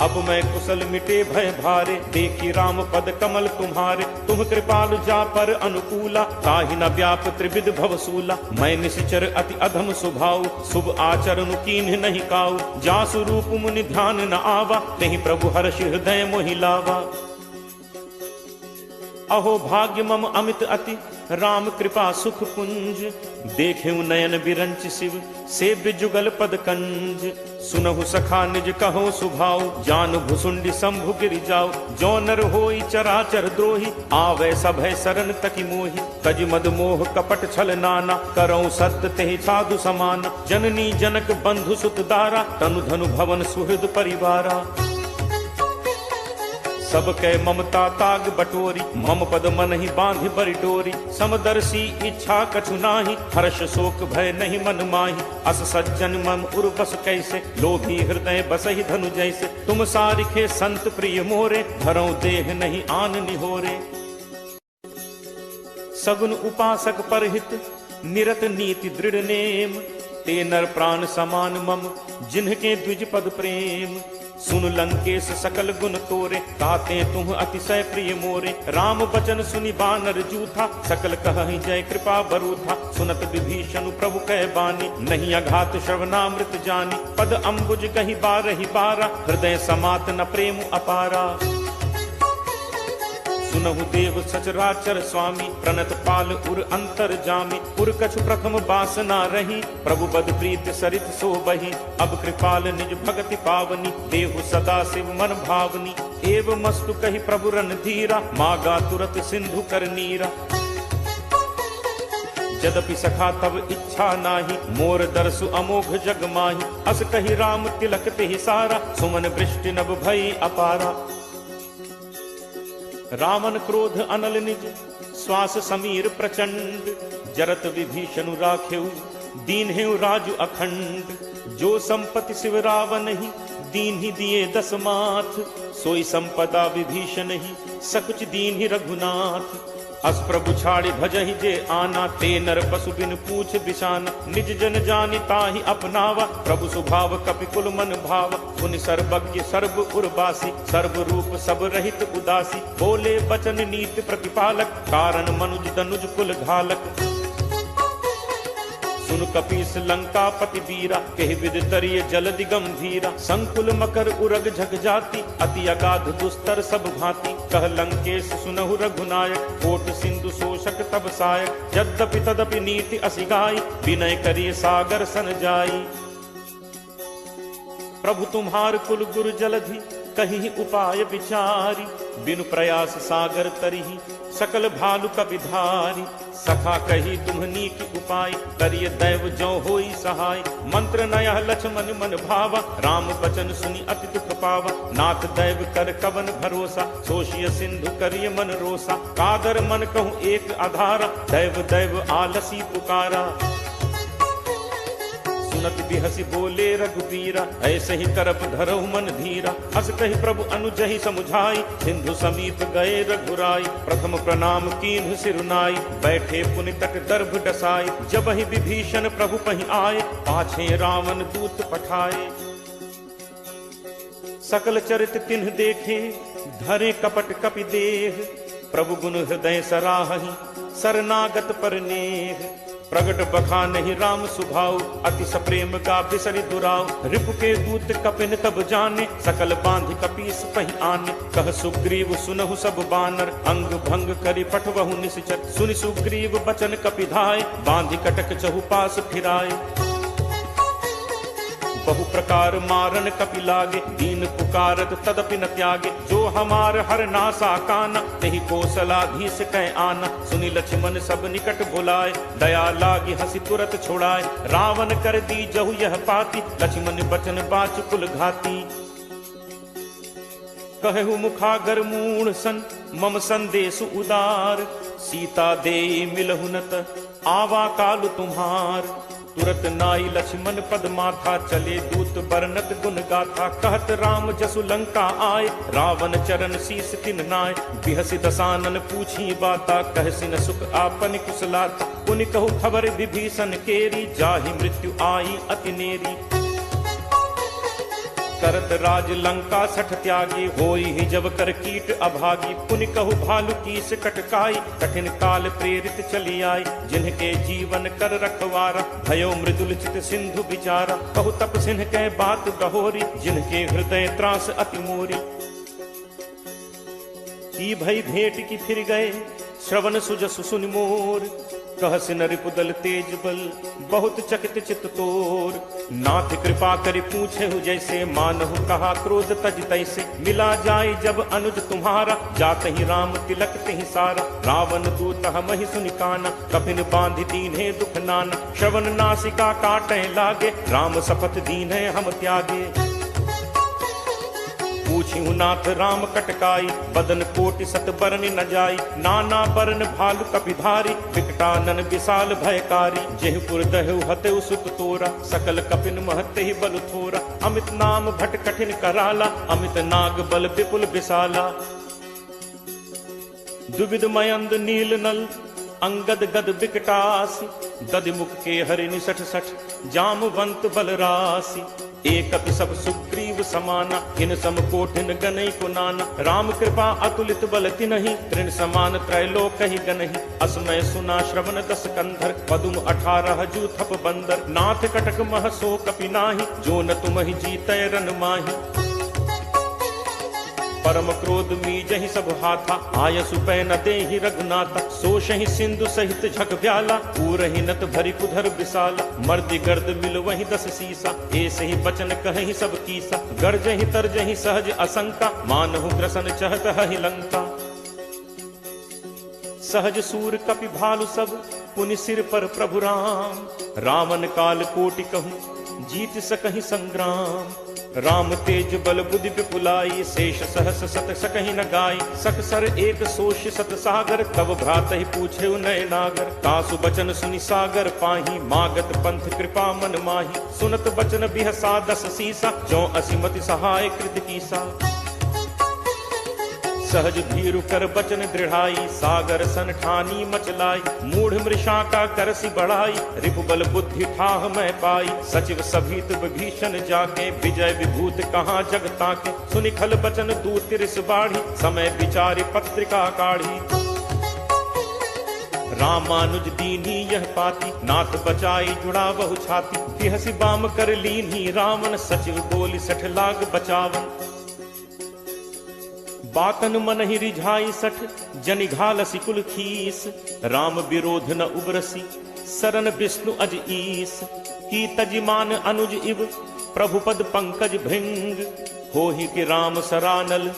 अब मैं कुशल मिटे भय भारे, देखी राम पद कमल तुम्हारे, तुम कृपालु जा पर अनुकूला, ताहि न व्याप त्रिविध भवसूला, मैं निश्चर अति अधम स्वभाव, शुभ आचरण कीन्ह नहीं काऊ, जासु रूप मुनि ध्यान न आवा, तेहि प्रभु हर्ष हृदय मोहि लावा। अहो भाग्य मम अमित अति राम कृपा सुख पुंज, देखेउ नयन बिरंच शिव सेव्य जुगल पद कंज। सुनहु सखा निज कहो सुभाव, जान भुसुंडी शंभु गिरि जाओ। जो नर होई चराचर द्रोही, आवे सभय सरन तकी मोहि। तज मद मोह कपट छल नाना, करऊं सत्य तेहि साधु समान। जननी जनक बंधु सुत दारा, तनु धनु भवन सुहृद परिवारा। सब कै ममता ताग बटोरी, मम पद मन ही बांधि बरि डोरी। समदर्शी इच्छा कछु नाही, हर्ष शोक भय नहीं मन माही। अस सज्जन मम उर बस कैसे, लोभी हृदय बसहि धनु जैसे। तुम सारिखे संत प्रिय मोरे, धरऊं देह नहीं आन निहोरे। सगुन उपासक परहित, निरत नीति दृढ़ नेम। ते नर प्राण समान मम, जिन्हके द्विज पद प्रेम। सुन लंकेश सकल गुण तोरे, ताते तुम अतिशय प्रिय मोरे। राम बचन सुनि बानर जूथा, सकल कहहि जय कृपा बरूथा। सुनत विभीषण प्रभु कह बानी, नहीं अघात श्रवणामृत जानी। पद अम्बुज कहि बारहि बारा, हृदय समात न प्रेम अपारा। सुनहु देव सचराचर स्वामी, प्रणत पाल उर अंतर जामी। उर कछु प्रथम बासना रही, प्रभु बद प्रीत सरित सो बही। अब कृपाल निज भगति पावनी, देहु सदा शिव मन भावनी। एव मस्तु कही प्रभु रन धीरा, मागा तुरत सिंधु कर नीरा। यद्यपि सखा तब इच्छा नाही, मोर दर्शु अमोघ जग माही। अस कही राम तिलक तेहि सारा, सुमन वृष्टि नभ भई अपारा। रावण क्रोध अनल निज, श्वास समीर प्रचंड। जरत विभीषण राखेउ, दीन्हेउ राजु अखंड। जो संपत्ति शिव रावण ही, दीन ही दिए दस माथ। सोई संपदा विभीषण ही, सकुच दीन ही रघुनाथ। अस प्रभु छाड़ि भजहि जे आना, ते नर पशु बिन पूछ बिसाना। निज जन जानि ताहि अपनावा, प्रभु स्वभाव कपि कुल मन भावा। पुनि सर्वज्ञ सर्व उर्वासी, सर्व रूप सब रहित उदासी। बोले बचन नीति प्रतिपालक, कारण मनुज दनुज कुल घालक। सुन कपीस लंकापति वीरा, केहि विद तरिय जलदि गंभीरा। संकुल मकर उरग झग जाति, अति अगाध दुस्तर सब भांति। कह लंकेश सुनहु रघुनायक, कोट सिंधु शोषक तब सायक। यद्यपि तदपि नीति असिगाई, विनय करिय सागर सन जाई। प्रभु तुम्हार कुल गुरु जलधि, कहीं उपाय विचारी। बिनु प्रयास सागर तरिहि, सकल भालु कपिधारी। सखा कही तुम्हनी की उपाय, करिय दैव जो होई सहाय। मंत्र नयह लक्ष्मण मन भावा, राम बचन सुनि अति दुख पावा। नाथ दैव कर कवन भरोसा, सोशिय सिंधु करिय मन रोसा। कादर मन कहूँ एक आधारा, दैव दैव आलसी पुकारा। सुनत बिहसी बोले रघुबीरा, ऐसे ही तरफ धरहु मन धीरा। अस कही प्रभु अनुजहि समुझाई, सिंधु समीप गए रघुराई। प्रथम प्रणाम कीन्हु सिरुनाई, बैठे पुनि तट दर्भ डसाई। जब ही विभीषण प्रभु पहि आए, पाछे रावण दूत पठाए। सकल चरित तिन्ह देखे, धरे कपट कपि देह। प्रभु गुण हृदय सराहहि, शरणागत पर नेह। प्रगट बखानहि राम सुभाव, अति सप्रेम का बिसरि दुराव। रिपु के दूत कपिन तब जाने, सकल बांधि कपीस पहि आने। कह सुग्रीव सुनहु सब बानर, अंग भंग करि पठवहु निश्चर। सुनि सुग्रीव बचन कपिधाय, बांधि कटक चहुपास फिराए। बहु प्रकार मारन कपि लागे, दीन पुकारत तदपि न त्यागे। जो हमार हर नासा काना, तेहि कौशलाधीश कह आना। सुनि लक्ष्मण सब निकट बुलाए, दया लागी हंसी तुरत छोड़ाए। रावण कर दी जहु यह पाती, लक्ष्मण बचन बाच कुल घाती। कहु मुखागर मूढ़ सन, मम संदेश उदार। सीता दे मिलहु नत, आवा कालु तुम्हार। तुरत नाई लक्ष्मण पद माथा, चले दूत बरनत गुण गाथा। कहत राम जसु लंका आए, रावण चरण शीस तिन नाय। बिहसि दसानन पूछी बाता, कहसि न सुख आपन कुशलाता। पुनि कहु खबर विभीषण केरी, जाहि मृत्यु आई अति नेरी। करत राज लंका सठ त्यागी, होई ही जब कर कीट अभागी। पुनि कहु भालु कीस कटकाई, कठिन काल प्रेरित चली आई। जिनके जीवन कर रखवारा, भयो मृदुल चित सिंधु बिचारा। कहु तप सिंह कह बात गहोरी, जिनके हृदय त्रास अति मोरी। की भई भेंट की फिर गए श्रवण सुजसु सुनि मोर। कहस नरिपु दल तेज बल बहुत चकित चित तोर। नाथ कृपा करि पूछे हु जैसे मानहु कहा क्रोध तज तैसे। मिला जाए जब अनुज तुम्हारा जात ही राम तिलक तिहि सारा। रावण दूत हमहि सुनि काना कपिन बांधि दीन्हे दुख नाना। श्रवण नासिका काटे लागे राम शपथ दीन्हे हम त्यागे। पूछिहु नाथ राम कटकाई बदन कोटि सत बरन न जाई। नाना बरन भालु कपिधारी विकटानन विशाल भयकारी। जेहपुर दहु हतेउ सुत तोरा सकल कपिन महते ही बल थोरा। अमित नाम भट कठिन कराला अमित नाग बल विपुल विशाला। दुविध मयंद नील नल अंगद गद विकटासी। दधिमुख के हरि निसठ सठ जामवंत बलरासी। एक सब सुग्रीव समाना इन सम कोठिन गनई को नाना। राम कृपा अतुलित बल तिनहि तृण समान त्रैलोक ही गनहि। असमय सुना श्रवण दस कंधर पदुम 18 जू थप बंदर। नाथ कटक मह सो कपि नाही जो न तुम ही जीतै रन माही। परम क्रोध मीजहि सब हाथा आयसु पै न देहि रघुनाथा। सोषहि सिंधु सहित झक व्याला पूरहि नत भरि कुधर विशाला। मर्दि गर्द मिल वही 10 सीसा ऐसे ही बचन कहहि सब कीसा। गर्जहि तरजहि सहज असंका मानहु ग्रसन चहत हहि लंका। सहज सूर कपि भालु सब पुनि सिर पर प्रभु राम। रावण काल कोटि कहूँ जीत सकहि संग्राम। राम तेज बल बुद्धि विपुलाई शेष सहस सत सकहि न गाई। सकसर एक सोष सत सागर तब भ्रात ही पूछे नय नागर। तासु बचन सुनि सागर पाही मागत पंथ कृपा मन माही। सुनत बचन बिहसा 10 सीसा जो असिमति सहाय कृत कीसा। सहज भीरु कर बचन दृढ़ाई सागर सन ठानी मचलाई। मूढ़ मृषा का करसी बढ़ाई रिपुबल बुद्धि ठाह मैं पाई। सचिव सभीत विभीषण जाके विजय विभूत कहाँ जगता के। सुनि खल बचन दूत तिरिस बाढ़ी समय विचारि पत्रिका काढ़ी। रामानुज दीनी यह पाती नाथ बचाई जुड़ा बहु छाती। तिहसी बाम कर लीन्ही रावण सचिव बोली 60 लाग बचावन। बातन मन ही रिझाई 60 जनि घालसी कुल खीस। राम विरोध न उबरसी सरन विष्णु अज ईस। की तजिमान अनुज इव प्रभुपद पंकज भृंग। होहि कि राम सरानल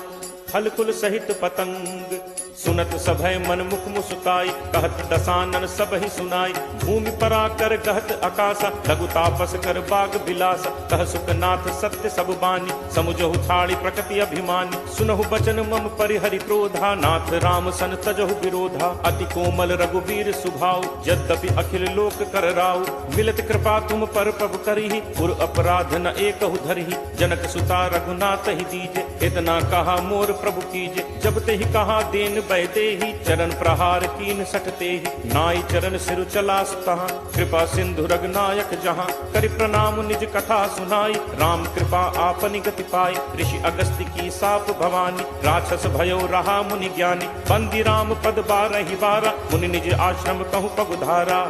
फल कुल सहित पतंग। सुनत सभय मन मुख मुस्काई कहत दसानन सब ही सुनाई। भूमि पराकर कहत आकाशा लघु तापस कर बाग बिलासा। कह सुखनाथ सत्य सब बानी समुझहु छाड़ी प्रकृति अभिमानी। सुनहु बचन मम परिहरि क्रोधा नाथ राम सन तजहु विरोधा। अति कोमल रघुवीर सुभाऊ यद्यपि अखिल लोक कर राऊ। मिलत कृपा तुम पर प्रभु करही पुर अपराध न एकहु धरही। जनक सुता रघुनाथ ही दीजे इतना कहा मोर प्रभु कीजे। जब ते ही कहा देन बैदे ही चरण प्रहार कीन सटते ही। नाई चरण सिर चला सुतहा कृपा सिंधु रघुनायक जहाँ। करि प्रणाम निज कथा सुनाई राम कृपा आपनि गति पाई। ऋषि अगस्त्य की साप भवानी राक्षस भयो रहा मुनि ज्ञानी। बंदी राम पद 12 बारा मुनि निज आश्रम कहूँ पगुधारा।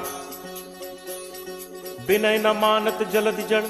विनय न मानत जलधि जड़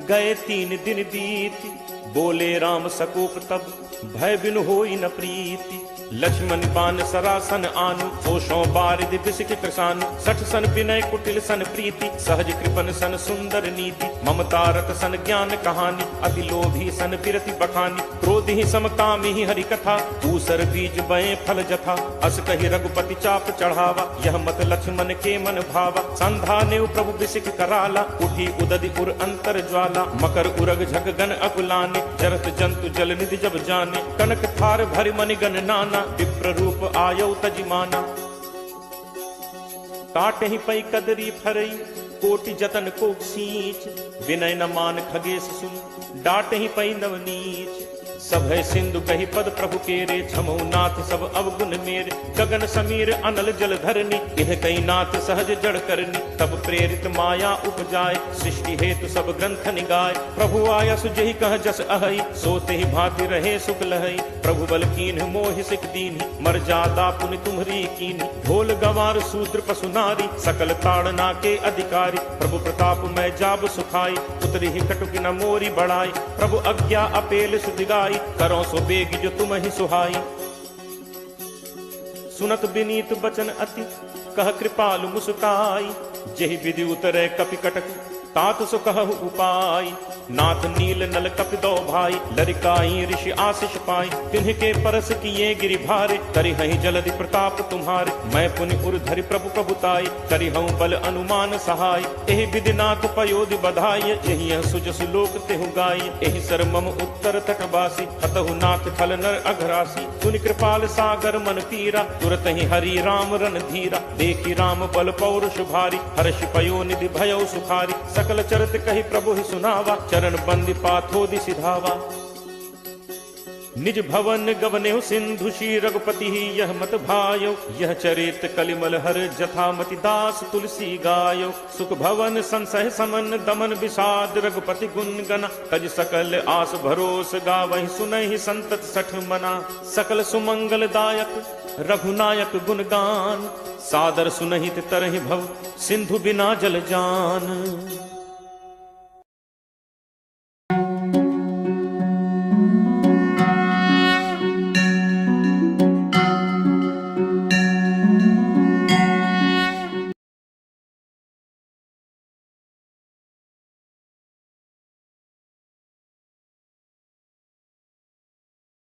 गए 3 दिन बीती। बोले राम सकोप तब भय बिनु होई न प्रीति। लक्ष्मण बान सरासन आनु होशों बारिद बिसिक कृसानु। 60 सन विनय कुटिल सन प्रीति सहज कृपन सन सुंदर नीति। ममता रत सन ज्ञान कहानी अति लोभी सन बिरति बखानी। क्रोधि ही समकामी ही हरि कथा ऊसर बीज बए फल जथा। अस कहि रघुपति चाप चढ़ावा यह मत लक्ष्मण के मन भावा। संधाने प्रभु बिसिक कराला उठी उदधि उर अंतर ज्वाला। मकर उरग झग गन अकुलाने जरत जंतु जल निधि जब जाने। कनक थार भरि मनि गण नाना विप्र रूप आयौ तजिमाना। काटे ही पई कदरी फरई कोटि जतन को सींच। विनय न मान खगेश सुन डाटे ही पई नवनीच। सभय सिंधु कही पद प्रभु केरे छमौ नाथ सब अवगुण मेरे। गगन समीर अनल जल धरनी यह कई नाथ सहज जड़ करनी। तब प्रेरित माया उपजाए सृष्टि हेतु सब ग्रंथ निगाए। प्रभु आया सुजहि कह जस अहई सोते ही भांति रहे सुख लहई। प्रभु बल कीन्ह मोहि सिख दीन्हि मर्यादा पुनि तुम्हरी कीन्हि। ढोल गवार शूद्र पशु नारी सकल ताड़ना के अधिकारी। प्रभु प्रताप मैं जाब सुखाई उतरी ही कटुक न मोरी बढ़ाई। प्रभु आज्ञा अपेल सुधिगाई करो सो बेग जो तुम ही सुहाई। सुनत विनीत बचन अति कह कृपालु मुस्काई। जेहि विधि उतरे कपि कटक तात सो कहु उपाय। नाथ नील नल कपि दो भाई लरिकाई ऋषि आशीष पाई। तिन्हके परस किए गिरि भारे करिहहि जलधि प्रताप तुम्हारे। मैं पुनि उर धरि प्रभु प्रभुताई करिहऊँ बल अनुमान सहाय। एहि विधि नाथ पयोधि बधाई यही सुजसु लोक तेहु गाई। एहि सर मम उत्तर तटवासी हतहु नाथ खल नर अघरासी। सुनि कृपाल सागर मन पीरा तुरत ही हरि राम रन धीरा। देखी राम बल पौरुष भारी हर्षि पयो निधि भयो सुखारी। सकल चरित कहि प्रभु ही सुनावा चरण बंदी पाथोदि सिधावा। निज भवन गवनेहु सिंधु श्री रघुपति ही यह मत भायो। यह चरित कलिमल हर जथामति दास तुलसी गायो। सुख भवन संसह समन दमन विषाद रघुपति गुण गना। तज सकल आस भरोस गावहि सुनहि संतत सठ मना। सकल सुमंगल दायक रघुनायक गुणगान। सादर सुनहित तरहि भव सिंधु बिना जल जान।